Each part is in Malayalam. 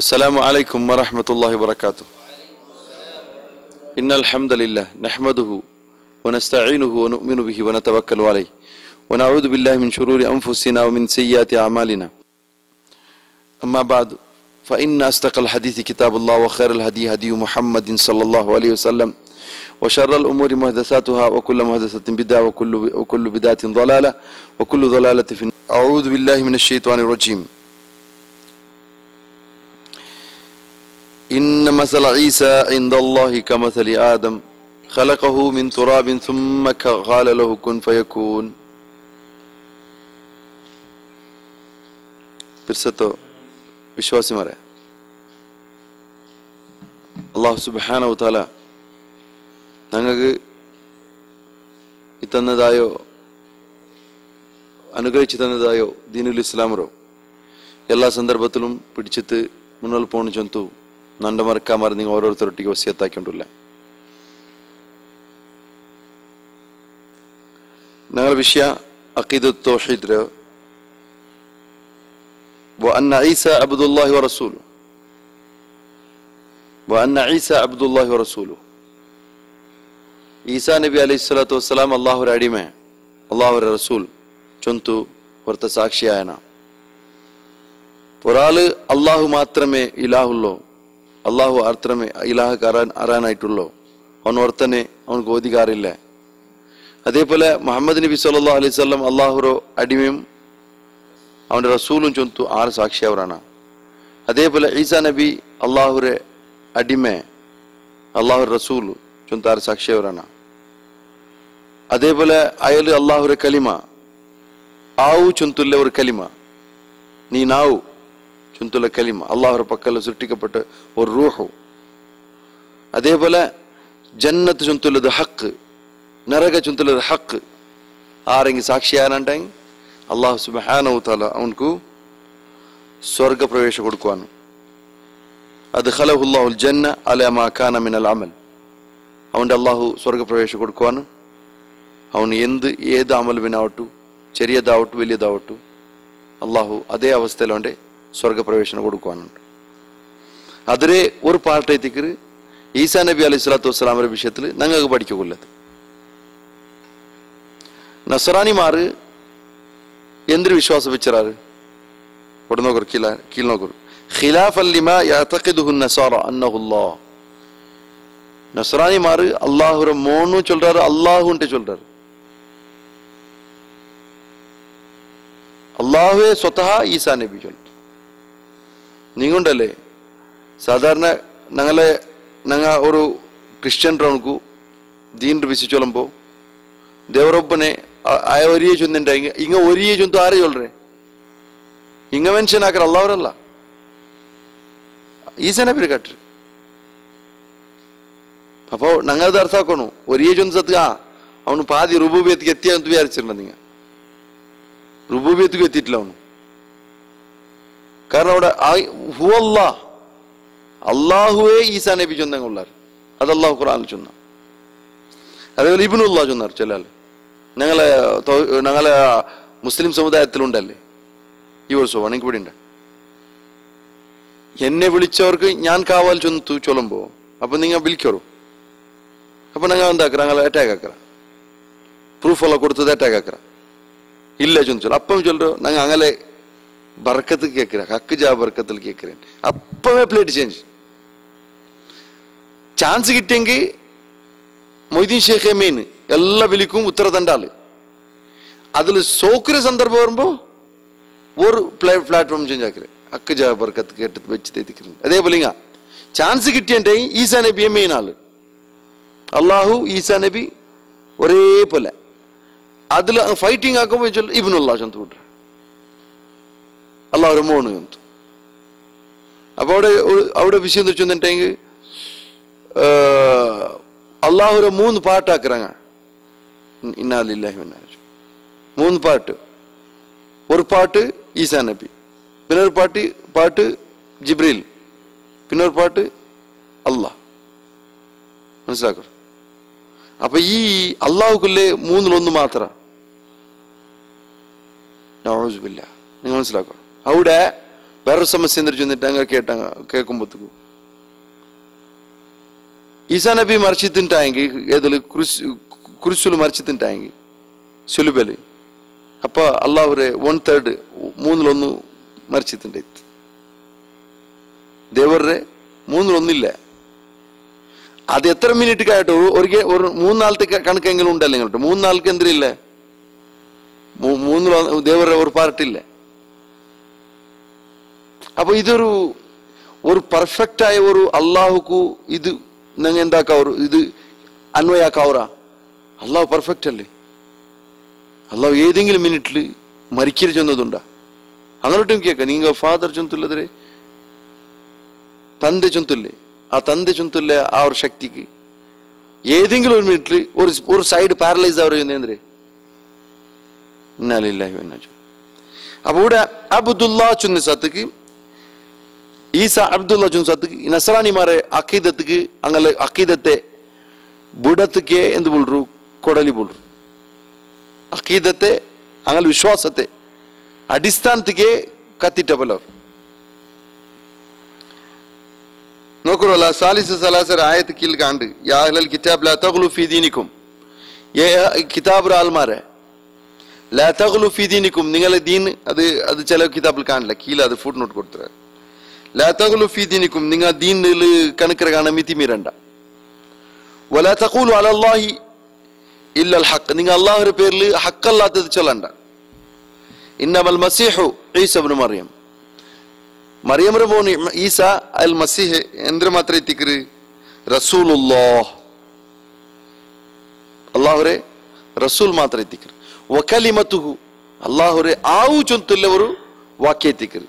السلام عليكم ورحمة الله وبركاته. إن الحمد لله نحمده ونستعينه ونؤمن به ونتوكل عليه ونعوذ بالله من شرور أنفسنا ومن سيئات أعمالنا. أما بعد فإن أصدق الحديث كتاب الله وخير الهدي هدي محمد صلى الله عليه وسلم وشر الأمور محدثاتها وكل محدثة بدعة وكل بدعة ضلالة وكل ضلالة في النار. أعوذ بالله من الشيطان الرجيم. إن مثل عيسى عند الله كمثل آدم خلقه من تراب ثم قال له كن فيكون. പിർസത്തോ വിശ്വാസിമാരെ, അല്ലാഹു സുബ്ഹാനഹു തആല ഞങ്ങൾക്ക് തന്നതായോ അനുഗ്രഹിച്ചു തന്നതായോ ദീനുൽ ഇസ്ലാമറോ എല്ലാ സന്ദർഭത്തിലും പിടിച്ചിട്ട് മുന്നോട്ട് പോകണം ചൊന്തു നണ്ട മറക്കാമാർ നിങ്ങൾ ഓരോരുത്തരൊട്ടിക്ക് വസിയത്താക്കിക്കൊണ്ടില്ല. ഞങ്ങളുടെ വിഷയ അഖീദത്ത് തൗഹീദ് وأن عيسى عبد الله ورسوله وأن عيسى عبد الله ورسوله. ഈസാ നബി അലൈഹി സ്വലാത്തു വസ്സലാം അള്ളാഹുവിന്റെ അടിമ, അള്ളാഹുവിന്റെ റസൂൽ ചൊന്തു പുറത്തെ സാക്ഷിയായന. ഒരാള് അള്ളാഹു മാത്രമേ ഇലാഹുള്ളോ, അള്ളാഹു മാത്രമേ ഇലാഹ് അറിയാനായിട്ടുള്ളോ, അവൻ ഓർത്തനെ അവനക്ക് ഓദിക്കാറില്ല. അതേപോലെ മുഹമ്മദ് നബി സല്ലല്ലാഹു അലൈഹി വസല്ലം അള്ളാഹുരോ അടിമയും അവന്റെ റസൂലും ചൊന്തു ആറ് സാക്ഷിയവരാണ്. അതേപോലെ ഈസാ നബി അള്ളാഹുരെ അടിമ, അള്ളാഹു റസൂൽ ചൊന്തു ആറ് സാക്ഷിയവരാണ്. അതേപോലെ അയാള് അള്ളാഹുരെ കലിമ ആവു ചൊന്തുള്ള ഒരു കലിമ, നീ നാവു ചൊന്തുള്ള കലിമ, അള്ളാഹുരെ പക്കൽ സൃഷ്ടിക്കപ്പെട്ട ഒരു റൂഹു. അതേപോലെ ജന്നത്ത് ചൊന്തുള്ളത് ഹക്ക്, നരക ചൊന്തുള്ളത് ഹക്ക്. ആരെങ്കിലും സാക്ഷിയാരാണ്ടെങ്കിൽ അള്ളാഹു സുബ്ഹാനഹു തആല അവനക്ക് സ്വർഗ പ്രവേശം കൊടുക്കുവാണ്. അദ്ഖലഹുല്ലാഹുൽ ജന്ന അലാ മാ കാന മിനൽ അമൽ. അവൻ്റെ അള്ളാഹു സ്വർഗ പ്രവേശം കൊടുക്കുവാണ്. അവന് ഏത് അമലുവിനാവട്ടു, ചെറിയതാവട്ടു വലിയതാവട്ടു, അള്ളാഹു അതേ അവസ്ഥയിൽ അവൻ്റെ സ്വർഗ പ്രവേശനം കൊടുക്കുവാനുണ്ട്. അതിലെ ഒരു പാർട്ടേക്ക് ഈസാ നബി അലൈഹി സ്വലാത്തു വസ്സലാമിന്റെ വിഷയത്തിൽ ഞങ്ങൾക്ക് പഠിക്കൊല്ലത്. നസ്രാനിമാർ എന്തൊരു വിശ്വാസം വെച്ചാറ് ഇവിടെ നോക്കൂ, കീഴ് നോക്കൂ. ഖിലാഫൻ ലിമാ യഅതഖിദുഹു നസാറ അന്നഹുല്ലാഹ്. നസ്രാനിമാർ അല്ലാഹുരെ മോന്നു ചൊല്றாரு, അല്ലാഹുന്റെ ചൊല്றாரு. അല്ലാഹുവേ സ്വതഹ ഈസാ നബി ചൊല്ലു. നിങ്ങളുണ്ടല്ലേ സാധാരണ ഞങ്ങ ഒരു ക്രിസ്ത്യൻ റൗൺക്കു ദീൻ വിശ്വസിച്ചോളുമ്പോ ದೇವರೊಬ್ಬನೇ ಆಯ ಒರಿಯೇ ಚೊಂದಿಂಟ ಹಿಂಗ ಒರಿಯೇ ಚೊಂತು ಆರೇ ಚೊಲ್ರೆ ಹಿಂಗ ಮೆನ್ಷನ್ ಹಾಕ್ರ ಅಲ್ಲವರಲ್ಲ ഈസാ നബി കട്ട്. അപ്പോ ഞങ്ങളത് അർത്ഥാക്കണു ഒരേ ചൊന്ന് സത്ത് അവന് പാതി റുബൂബിയത്തിക്ക് എത്തിയാന്ന് വിചാരിച്ചിട്ടുണ്ടോ? നിങ്ങൾ റുബൂബിയത്തിക്ക് എത്തിയിട്ടില്ല അവന്. കാരണം അവിടെ അള്ളാഹുവേ ഈസാ നബി ചൊന്നുള്ളാർ, അത് അള്ളാഹു ഖുർആനിൽ ചൊന്ന. അതേപോലെ ഇബ്നുല്ലാഹ് ചൊന്നാർ ചില ആള്. ഞങ്ങളെ മുസ്ലിം സമുദായത്തിലുണ്ടല്ലേ ഈ വർഷവും എനിക്ക് ഇവിടെ ഉണ്ട്. എന്നെ വിളിച്ചവർക്ക് ഞാൻ കാവാൽ ചൊല്ലുമ്പോ അപ്പൊ നിങ്ങൾ വിളിക്കറു, അപ്പൊ ഞങ്ങൾ എന്താക്കറ, ഞങ്ങൾ അറ്റാക്ക് ആക്കറ, പ്രൂഫ് എല്ലാം കൊടുത്തത് അറ്റാക്ക് ആക്കറ, ഇല്ല ചൊന്നു. അപ്പം ചൊല്ലോ ഞങ്ങൾ അങ്ങനെ ബർക്കത്ത് കേൾക്കറ, ഹക്ക് ജാ ബർക്കത്തിൽ കേൾക്കറ. അപ്പമേ പ്ലേറ്റ് ചേഞ്ച്. ചാൻസ് കിട്ടിയെങ്കിൽ മൊയ്തീൻ ഷേഖെ മെയിൻ എല്ലാ വിളിക്കും ഉത്തര തണ്ടാള്. അതിൽ സോക്കര സന്ദർഭം വരുമ്പോ ഒരു പ്ലാറ്റ്ഫോം ചേഞ്ച് ആക്കറ, ഹക്ക് ജാ ബർക്കത്ത് കേട്ട് വെച്ച് തെറ്റിക്കുന്നത്. അതേപോലെ ചാൻസ് കിട്ടിയ ഈസാ നബിയെ മെയിൻ ആള്. അള്ളാഹു ഈസാ നബി ഒരേപോലെ അതിൽ ഫൈറ്റിംഗ് ആക്കുമ്പോ ഇബ്നുല്ലാഹ് ചൊന്തു വിട്ടു, അള്ളാഹു മോണ് ചൊന്തു. അപ്പൊ അവിടെ വിഷയം വെച്ചിട്ടുണ്ടെങ്കിൽ അള്ളാഹുര മൂന്ന് പാട്ടാക്കുறாங்க. ഇന്നാ ലില്ലാഹി വ ഇന്നാ ഇലൈഹി റാജിഊൻ. മൂന്ന് പാട്ട്. ഒരു പാട്ട് ഈസാ നബി, പിന്നെ ഒരു പാട്ട് ജിബ്രീൽ, പിന്നെ ഒരു പാട്ട് അള്ളാഹ്. മനസ്സിലാക്കൂ. അപ്പൊ ഈ അള്ളാഹുക്കുല്ലേ മൂന്നിലൊന്ന് മാത്ര. നഊദു ബില്ലാഹ്. നിങ്ങൾ മനസ്സിലാക്കണം. അവിടെ വേറൊരു സമസ്യ എന്തിട്ട് ചെന്നിട്ട് അങ്ങ് കേൾക്കുമ്പോഴത്തേക്കും ഈസാ നബി മറിച്ച് തിಂಟಾയെങ്കിൽ ഏതിൽ കുരിശുలు മറിച്ച് തിಂಟಾയെങ്കിൽ സുലുബല് അപ്പൊ അള്ളാഹുരെ 1/3 മൂന്നിലൊന്ന് മറിച്ച് തിಂಟಾಯ್ತು ದೇವರೇ മൂന്നിലൊന്നില്ല അത് എത്ര മിനിറ്റ് ആയിട്ട് ഒരു 3 നാളത്തെ കണക്കെങ്കിലും ഉണ്ടല്ലോ നിങ്ങളുടെ 3 നാൾക്ക് എന്തില്ല ದೇವರ ഒരു പാർട്ടില്ല അപ്പൊ ഇതൊരു പെർഫെക്റ്റ് ആയ ഒരു അള്ളാഹുക്കു ഇത് നിങ്ങൾ എന്താക്കാവൂ ഇത് അന്വയാക്കാവൂറാ അള്ളാഹു പെർഫെക്റ്റ് അല്ലേ അള്ളാഹു ഏതെങ്കിലും മിനിറ്റിൽ മരിക്കരുത് ചെന്നതുണ്ടാ അങ്ങോട്ടും കേൾക്കാം നിങ്ങൾ ഫാദർ ചൊന്തുള്ളതരെ ತಂದೆ ಚೊಂತುಲ್ಲೆ ಆ ತಂದೆ ಚೊಂತುಲ್ಲೆ ಆ ಅವ್ರ ಶಕ್ತಿಗೆ ಏದಿಂಗಿಲು ಒಂದು ಮಿನಿಟ್ಲಿ ഒരു സൈഡ് പാരലൈസ് ആവുകയെന്ന് ಅಂದ್ರೆ ഇന്നാലില്ലാഹി വ ഇന്നാ ഇലൈഹി അപ്പൊ ഇവിടെ അബ്ദുല്ലാ ചൊന്ന സത്തക്ക് ഈസാ അബ്ദുല്ലാ ചൊന്ന സത്തക്ക് നസ്രാനിമാരെ അഖീദത്തുക്ക് അങ്ങനെ അഖീദത്തെ ബുഡത്തുക്ക് എന്ത് ബോൾറു കൊടലി ബോൾറു അഖീദത്തെ അങ്ങനെ വിശ്വാസത്തെ അടിസ്ഥാനത്തിക്ക് കത്തിട്ടപ്പല്ലോ നോക്കുറല്ല സാലിസ് സലാസർ ആയത്ത് കീൽ കാണ്ട് യാ അഹ്ലൽ കിതാബ് ലാ തഗ്ലു ഫീ ദീനിക്കും യേ കിതാബ് ആൽമാരെ ലാ തഗ്ലു ഫീ ദീനിക്കും നിങ്ങളെ ദീൻ അത് ചില കിതാബിൽ കാണില്ല കീല അത് ഫുട് നോട്ട് കൊടുത്തത് ലാ തഗ്ലു ഫീ ദീനിക്കും നിങ്ങൾ ദീനിൽ കണക്കര കാണാൻ മിതി മീറണ്ട വലാ തഖൂലു അലല്ലാഹി ഇല്ല അൽ ഹഖ് നിങ്ങൾ അല്ലാഹുവിന്റെ പേരിൽ ഹഖല്ലാത്തത് ചൊല്ലണ്ട ഇന്നമൽ മസീഹു ഈസ ഇബ്നു മറിയം മറിയമിന്റെ മോൻ ഈസ അൽ മസീഹ് എന്തിനു മാത്രം എത്തിക്കര് റസൂലുള്ളാഹ് അല്ലാഹുരെ റസൂൽ മാത്രം എത്തിക്കര് വകലിമതുഹു അല്ലാഹുരെ ആവു ചൊന്തുള്ള ഒരു വാക്യ എത്തിക്കര്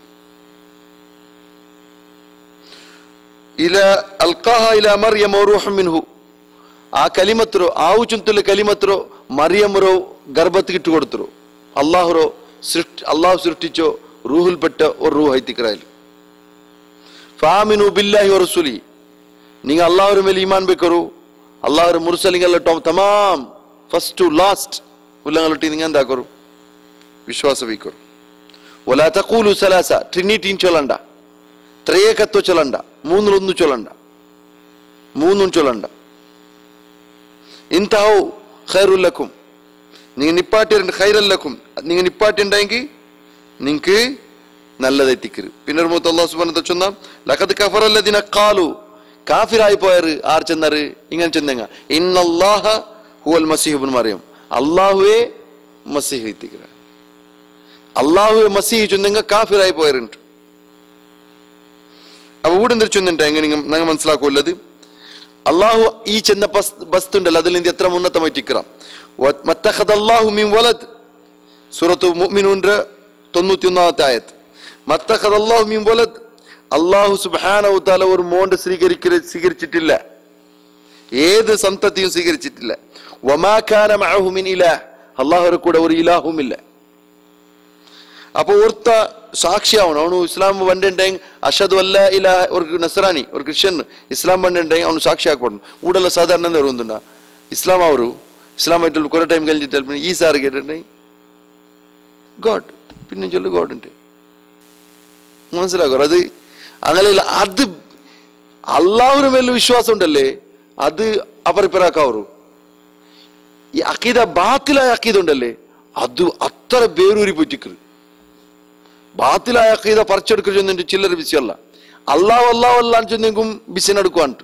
ഇല അൽഖാഹ ഇല മറിയം വറൂഹു മിൻഹു ആ കലിമത്രോ ആവു ചൊന്തുള്ള കലിമത്രോ മറിയമരോ ഗർഭത്തിൽ ഇട്ടു കൊടുത്തോ അല്ലാഹു സൃഷ്ടിച്ചോ റൂഹിൽപ്പെട്ട ഒരു റൂഹ് എത്തിക്കറായി ഫാമിനു ബില്ലാഹി വറസൂലി നിങ്ങൾ അല്ലാഹുവിന്റെ മേൽ ഈമാൻ വെക്കറു അല്ലാഹുവിന്റെ മുർസലിങ്ങളുടെ തമാം ഫസ്റ്റ് ടു ലാസ്റ്റ് ഉള്ളങ്ങളുടെ നിങ്ങൾ എന്താക്കറു വിശ്വാസം വെക്കറു വലാ തഖൂലു സലാസ ട്രിനിറ്റി ചൊല്ലണ്ട ത്രയേകത്വ ചൊല്ലണ്ട മൂന്നിലൊന്ന് ചൊല്ലണ്ട മൂന്നും ചൊല്ലണ്ട ഇൻതഹു ഖൈറുൽ ലക്കും നിങ്ങൾ നിപ്പാട്ടിന്റെ ഖൈറൽ ലക്കും നിങ്ങൾ നിപ്പാട്ടുണ്ടെങ്കിൽ നിങ്ങൾക്ക് നല്ലതെത്തിക്കരു പിന്നെ അല്ലാഹു സുബ്ഹാനഹു വ തആല ചൊന്ന ലഖദ് കഫറല്ലദീന ഖാലു കാഫിറായി പോയർ ആർ ചെന്നർ ഇങ്ങനെ ചെന്നങ്ങ ഇന്നല്ലാഹ ഹുവൽ മസീഹ് ഇബ്നു മറിയം അല്ലാഹുവേ മസീഹ് എത്തിക്കര അല്ലാഹുവേ മസീഹ് ചെന്നങ്ങ കാഫിറായി പോയറുണ്ട് അപ്പൊ ഇവിടെ എന്തൊരു ചൊന്നുണ്ട് എങ്ങനെ നിങ്ങൾ മനസ്സിലാക്കുള്ളത് അല്ലാഹു ഈ ചെന്ന ബസ്തുണ്ടല്ലോ അതിൽ നിന്ന് എത്ര ഉന്നതമായി ടിക്കറാം മത്തഖദല്ലാഹു മിൻ വലദ് സൂറത്തു മുഅ്മിനൂന്റെ 91-ാമത്തെ ആയത്ത് മത്തഖദല്ലാഹു മിൻ വലദ് അല്ലാഹു സുബ്ഹാനഹു വ തആല ഒരു മോണ്ട് സ്വീകരിച്ചിട്ടില്ല ഏത് സന്തതിയും സ്വീകരിച്ചിട്ടില്ല വമാ കാന മഅഹു മിൻ ഇലാഹ് അല്ലാഹുവിന്റെ കൂടെ ഒരു ഇലാഹുമില്ല അപ്പൊ ഓർത്ത സാക്ഷിയാവണം അവನು ഇസ്ലാം ಬಂಡೆಂಡೆಂಗ್ ಅಶಹದು ಅಲ್ಲಾ ಇಲಾಹ ഒരു നസ്രാനി ഒരു ക്രിസ്ത്യൻ ഇസ്ലാം ಬಂಡೆಂಡೆಂಗ್ അവನು സാക്ഷി ആക്കണം ഊടല്ല സാധാരണ എന്താ പറയുന്നുണ്ട് ഇസ്ലാം ಅವರು ഇസ്ലാമായിട്ട് കുറെ ടൈം കഴിഞ്ഞിട്ട് ഈ സാർ കേട്ടിട്ടുണ്ടെങ്കിൽ ഗോഡ് പിന്നെ ചൊല്ലു ഗോഡ് ഉണ്ട് മനസ്സിലാക്കോ അത് അങ്ങനെയല്ല അത് അള്ളാഹുവിന് മേലെ വിശ്വാസം ഉണ്ടല്ലേ അത് അപരിപ്പരാക്കാവൂ ഈ അക്കീദ ബാത്തിലായ അക്കീദ ഉണ്ടല്ലേ അത് അത്ര ಬೇರೂರಿ പോയിട്ടിക്കರು ബാത്തിലായ അക്കീദ പറിച്ചെടുക്കൽ ചെന്നിട്ട് ചില്ലറ ബിസിയല്ല അള്ളാഹു അള്ളാഹു അല്ലാന്ന് ചെന്നെങ്കും ബിസിനെടുക്കുവാണ്ട്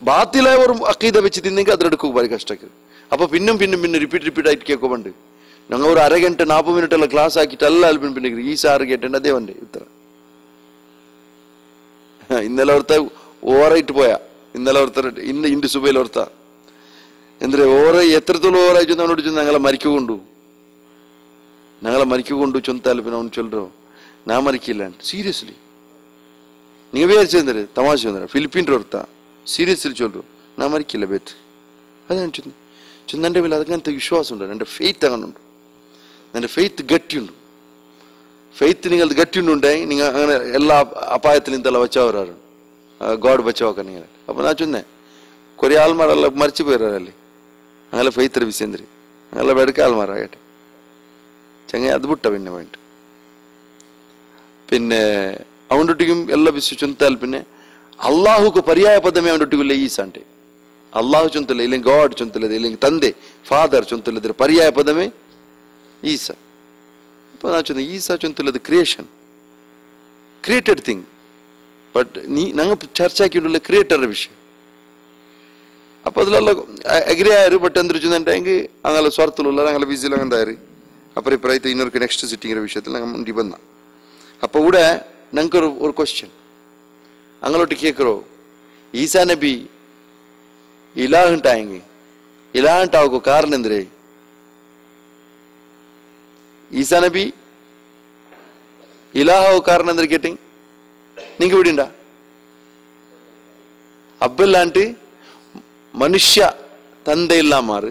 ബാത്തിലായ ഒരു അക്കീദ വെച്ച് തിന്നെങ്കിൽ അതിലെടുക്കുക വളരെ കഷ്ടക്കരുത് അപ്പൊ പിന്നെ റിപ്പീറ്റ് ആയിട്ട് കേൾക്കുമ്പോണ്ട് ഞങ്ങൾ ഒരു അര ഗಂಟೆ 40 മിനിറ്റുള്ള ക്ലാസ് ആക്കിയിട്ട് എല്ലാവരും പിന്നെ ഈ സാറ് കേട്ടേണ്ട അതേ വണ്ടേ ഇത്ര ഇന്നലെ ഓർത്ത ഓവറായിട്ട് പോയാ ഇന്നലെ ഓർത്ത ഇന്ന് സുബൈൽ ഓർത്ത എന്തിനാ ഓവർ എത്രത്തോളം ഓവറായിട്ട് അവനോട് ചെന്ന് ഞങ്ങളെ മരിക്കൊണ്ടു ചൊന്താൽ പിന്നെ അവൻ ചൊല്ലോ ഞാൻ മരിക്കില്ല സീരിയസ്ലി നിങ്ങൾ വിചാരിച്ചെന്തര് തമാശ വന്നേരം ഫിലിപ്പീൻ്റെ ഓർത്ത സീരിയസ്ലി ചൊല്ലു ഞാൻ മരിക്കില്ല ബേറ്റ് അതാണ് ചെന്ന് എൻ്റെ മേലെ അതങ്ങനത്തെ വിശ്വാസം ഉണ്ട് എൻ്റെ ഫെയ്ത്ത് അങ്ങനെ ഉണ്ട് എൻ്റെ ഫെയ്ത്ത് ഗട്ടിയുണ്ട് ഫെയ്ത്ത് നിങ്ങൾ ഗട്ടിയുണ്ടെങ്കിൽ നിങ്ങൾ അങ്ങനെ എല്ലാ അപായത്തിലും ഇതെല്ലാം വെച്ചവരാണ് ഗോഡ് വെച്ചോക്കാൻ നിങ്ങൾ അപ്പൊ ഞാൻ ചൊന്നേ കുറേ ആൾമാരെല്ലാം മരിച്ചു പോയവരല്ലേ അങ്ങനെ ഫെയ്ത്ത് വിസേന്ദ്രി അങ്ങനെ വെടുക്ക ആൾമാരാകട്ടെ ചങ്ങ അത് വിട്ട പിന്നെ വേണ്ട പിന്നെ ಅವನೊಟ್ಟಿಗೆ ಎಲ್ಲ ವಿಷಯ ಚೊಂತಲ್ പിന്നെ ಅಲ್ಲಾಹುకు ಪರ್ಯಾಯ ಪದమే ಅವನೊಟ್ಟಿಗೆ ಈಸಾ అంటే ಅಲ್ಲಾಹು ಚೊಂತಲ್ಲ ಇಲ್ಲ ಗಾಡ್ ಚೊಂತಲ್ಲ ಇಲ್ಲ ತಂದೆ ಫಾದರ್ ಚೊಂತಲ್ಲದ್ರ ಪರ್ಯಾಯ ಪದమే ಈಸಾ. അപ്പോൾ ഞാൻ ചൊന്ന ഈസാ ചൊന്തല്ലത് ക്രിയേഷൻ ക്രിയേറ്റഡ് തിങ് ബട്ട് ഞങ്ങൾ ചർച്ചയാക്കിയിട്ടുള്ള ക്രിയേറ്ററുടെ വിഷയം. അപ്പൊ അതിലെല്ലാം അഗ്രി ആയാലും ബട്ട് എന്തൊരു ചൊന്നുണ്ടെങ്കിൽ അങ്ങനെ സ്വാർത്ഥമുള്ള ഞങ്ങളെ ബിസിയിൽ അങ്ങനെ ആയി അപ്പുറം ഇപ്പുറത്ത് ഇന്നൊരു നെക്സ്റ്റ് സിറ്റിങ്ങിന്റെ വിഷയത്തിൽ ഞങ്ങൾ മുണ്ടി വന്ന. അപ്പൊ ഇവിടെ ഞങ്ങൾക്ക് ഒരു ക്വസ്റ്റ്യൻ അങ്ങോട്ട് കേൾക്കറോ ഈസാ നബി ഇലാഹുണ്ടായെങ്കിൽ ഇലാഹുണ്ടാവുക കാരണം എന്തേ ഈസാ നബി ഇലാഹു കാരണം എന്തൊരു കേട്ടി നിങ്ങ ഇവിടെയുണ്ടാ അബ്ബല്ലാണ്ട് മനുഷ്യ തന്തയില്ലാ മാറ്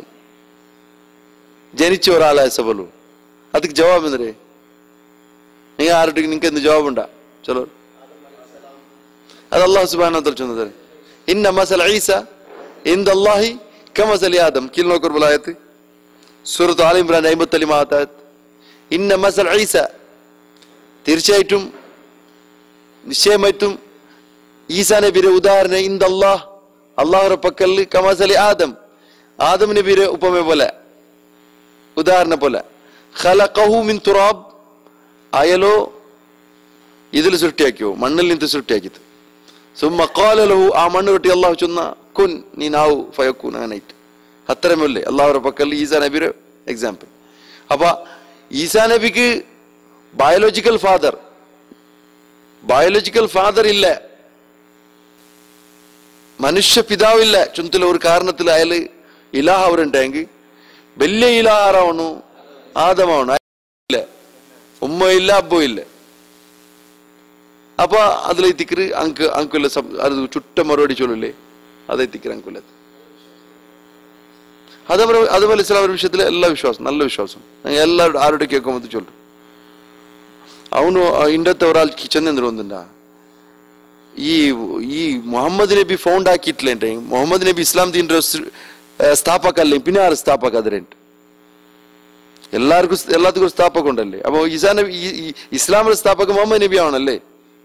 ജനിച്ച ഒരാളായ സബലു അതിക്ക് ജവാബ് എന്തേ നിങ്ങൾ ആരുടെ നിങ്ങൾക്ക് എന്ത് ജവാബുണ്ടാ ചലോ അത് അല്ലാഹു സുബ്ഹാനഹു വ തആല ചൊന്നത് ഇന്ന മസല ഈസ ഇൻദല്ലാഹി കമസലി ആദം കിൽ നോക്കർ ബലായത്ത് സൂറത്ത് ആല ഇംറാൻ 57 ആയത്ത് ഇന്ന മസല ഈസ തീർച്ചയായിട്ടും നിശ്ചയമായിട്ടും ഈസാ നബിയുടെ ഉദാഹരണം ഇൻദല്ലാഹ് അല്ലാഹുവിന്റെ പക്കൽ കമസലി ആദം ആദം നബിയുടെ ഉപമ പോലെ ഉദാഹരണം പോലെ ഖലഖഹു മിൻ തുറാബ് അയലോ ഇതിൽ സൃഷ്ടിയാക്കിയോ മണ്ണിൽ നിന്ന് സൃഷ്ടിയാക്കിയത് സുമ്മ ഖാല ലഹു ആ മണ്ണ് വെട്ടി അല്ലാഹു ചൊന്ന കുൻ നീ നാവു ഫയകൂൻ അങ്ങനായിട്ട് അത്രമല്ലേ അല്ലാഹുവിന്റെ പക്കൽ ഈസാ നബിയുടെ എക്സാമ്പിൾ. അപ്പൊ ഈസാ നബിക്ക് ബയോളജിക്കൽ ഫാദർ ഇല്ല മനുഷ്യ പിതാവില്ല ചുന്തല ഒരു കാരണത്തിൽ അയാൾ ഇലാഹ അവരുണ്ടെങ്കിൽ വലിയ ഇലാഹ ആരാവണു ആദമാവണു ഇല്ല ഉമ്മ ഇല്ല അബ്ബോ ഇല്ല. അപ്പൊ അതിലെത്തിക്കറ് അങ്കുല്ല അത് ചുട്ട മറുപടി ചൊല്ലില്ലേ അതെത്തിക്കറ് അങ്കുല്ല. അതുപോലെ ഇസ്ലാം വിഷയത്തിലെ എല്ലാ വിശ്വാസം നല്ല വിശ്വാസം എല്ലാവരും ആരുടെ കേൾക്കുമ്പോൾ ചൊല്ലും അവನು ಇಂಡತ್ತ ಒರಾಲ್కి చెందిన ఉందా ഈ മുഹമ്മദ് നബി ഫൗണ്ട് ആക്കിയിട്ടില്ലേ മുഹമ്മദ് നബി ഇസ്ലാം ദീന്റെ സ്ഥാപകല്ലേ പിന്നെ ആര് സ്ഥാപക അതിരണ്ട് എല്ലാത്തിനും ഒരു സ്ഥാപകം ഉണ്ടല്ലേ. അപ്പൊ ഈസാ നബി ഇസ്ലാമിന്റെ സ്ഥാപക മുഹമ്മദ് നബി ആവണല്ലേ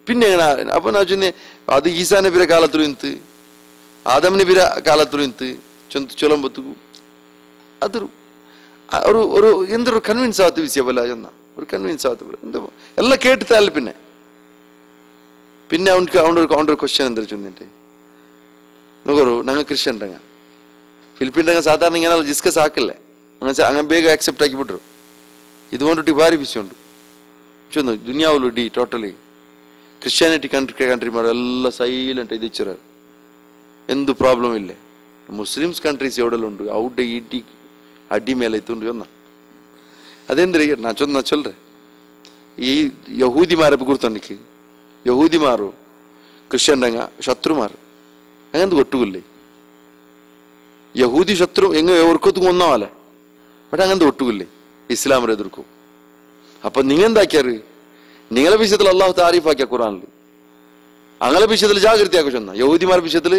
പിന്നെ അപ്പൊ ഞാൻ ചൊന്നെ അത് ഈസാ നബിയുടെ കാലത്തിലും ഇന്ത് ആദം നബിയുടെ കാലത്തിലും ഇന്ത് ചൊല്ലുമ്പോ അതൊരു ഒരു എന്തൊരു കൺവിൻസ് ആവാത്ത വിഷയമല്ല ചെന്ന ഒരു കൺവിൻസ് ആവാത്ത എന്താ എല്ലാം കേട്ടിട്ടാല് പിന്നെ അവനൊരു ക്വസ്റ്റ്യൻ എന്താ ചൊന്നിട്ട് നോക്കൂ ഞങ്ങൾ ക്രിസ്ത്യൻ ഉണ്ടെങ്കിൽ ഫിലിപ്പീൻ സാധാരണ ഇങ്ങനെ ഡിസ്കസ് ആക്കല്ലേ അങ്ങനെ ಬೇಗ ಆಕ್ಸೆಪ್ಟ್ ಆಗಿಬಿಟ್ರು. ಇದುಗೊಂಡು ಭಾರಿ ವಿಷಯ ಉಂಟು ಚೊಂದು ದುನಿಯಾವಲು ಡಿ ಟೋಟಲಿ ಕ್ರಿಶ್ಚಿಯಾನಿಟಿ ಕಂಟ್ರಿ ಮಾಡೋ ಎಲ್ಲ ಸೈಲೆಂಟ್ ಇದಿಚ್ಚರ ಎಂದು ಪ್ರಾಬ್ಲಮ್ ಇಲ್ಲ. ಮುಸ್ಲಿಮ್ಸ್ ಕಂಟ್ರೀಸ್ ಎವಡೆಲ್ಲ ಉಂಟು ಔಟ್ ಇಟ್ಟಿ ಅಡ್ಡಿ ಮೇಲೆ ಇತ್ತು ಒನ್ನ ಅದೇಂದ್ರಿ ನಾ ಚೊಲ್ರೆ ಈ ಯಹೂದಿമാരെ ಗುರ್ತನಿക്ക് യഹൂദിമാರು ക്രിസ്ത്യൻഡങ്ങ ശത്രുമാർ അങ്ങനെ ഒട്ടുകില്ലേ യഹൂദി ശത്രു എങ്ങ എവർക്കൊത്തും ഒന്നാവല്ലേ പക്ഷെ അങ്ങനത്തെ ഒട്ടുകില്ലേ ഇസ്ലാമിനെ എതിർക്കും. അപ്പൊ നിങ്ങൾ എന്താക്കിയാറ് നിങ്ങളെ വിഷയത്തിൽ അള്ളാഹു താരീഫാക്കിയ ഖുറാനില് അങ്ങനെ വിഷയത്തിൽ ജാഗ്രതയാക്കി ചൊന്ന യഹൂദിമാരുടെ വിഷയത്തിൽ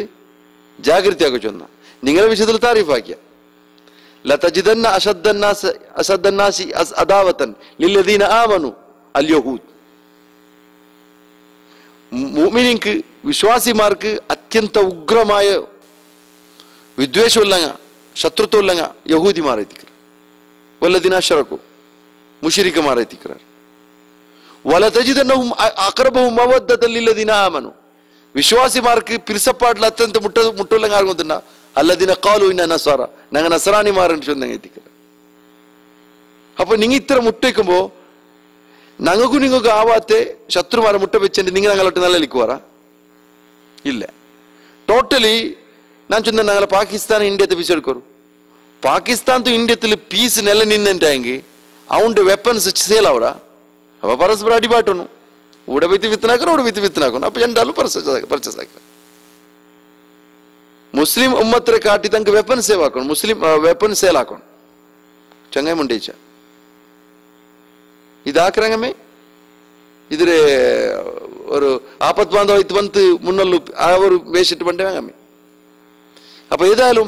ജാഗ്രതയാക്കി ചൊന്ന നിങ്ങളെ വിഷയത്തിൽ താരീഫാക്കിയ ലതജിദന്ന അശദ്ദന്നാസി അദാവതൻ ലില്ലദീന ആമനു അൽ യഹൂദ് മുഅ്മിനീങ്ങൾക്ക് വിശ്വാസിമാർക്ക് അത്യന്ത ഉഗ്രമായ വിദ്വേഷമില്ലങ്ങ ശത്രുത്വമില്ലങ്ങ യഹൂദിമാരെത്തിക്കർ വല്ലദീന അശ്റകു മുശ്രിക്കമാരെത്തിക്കർ വലതജിദന്നഹും അഖറബഹും മവദ്ദതൻ ലില്ലദീന ആമനു വിശ്വാസിമാർക്ക് പിരിസപ്പാടിൽ അത്യന്ത മുട്ടുള്ള ആർക്കുന്നുണ്ട അല്ലദീന ഖാലു ഇന്ന നസാറ ഞങ്ങൾ നസറാനിമാരെന്ന് ചൊന്നങ്ങ എത്തിക്കർ. അപ്പൊ നിങ്ങൾ ഇത്ര മുട്ടയ്ക്കുമ്പോ ഞങ്ങൾക്കും നിങ്ങൾക്ക് ആവാത്ത ശത്രുമാരെ മുട്ട വെച്ചിട്ട് നിങ്ങൾ ഞങ്ങളോട്ട് നിലനിൽക്കുവാറാ ഇല്ല. ടോട്ടലി ഞാൻ ചൊന്ന ഞങ്ങളെ പാകിസ്ഥാൻ ഇന്ത്യത്തെ പിച്ചെടുക്കರು പാകിസ്ഥാൻ ഇന്ത്യത്തിൽ പീസ് ನೆಲೆ ನಿಂತೆಂಟಾಂಗಿ ಅವನ ವೆಪನ್ಸ್ ಸೇಲ್ ಅವರ ಅವ ಪರಸ್ಪರ ಅಡಿಪಾಟನು ಊಡಬೈತಿ ವಿತ್ತನಾಕನು ಊಡಬೈತಿ ವಿತ್ತನಾಕನು ಅಪ್ಪ ಎಂಡಾಲು ಪರ್ಚೇಸ್ ಹಾಕಿ ಮುಸ್ಲಿಂ ಉಮ್ಮತ್ರೆ ಕಾಟಿ ತನಕ ವೆಪನ್ ಸೇವ್ ಹಾಕೊಂಡು ಮುಸ್ಲಿಂ ವೆಪನ್ ಸೇಲ್ ಹಾಕೊಂಡು ಚಂಗಾಯಿ ಮುಂಡೇಚ ಇದಾಕ್ರಂಗಮೇ ಇದ್ರೆ ഒരു ആപത്ത് ബാന്ധവ ഇത് വന്ന് മുന്നല്ലു ആ ഒരു വേഷിട്ട് പണ്ടേ. അപ്പൊ ഏതായാലും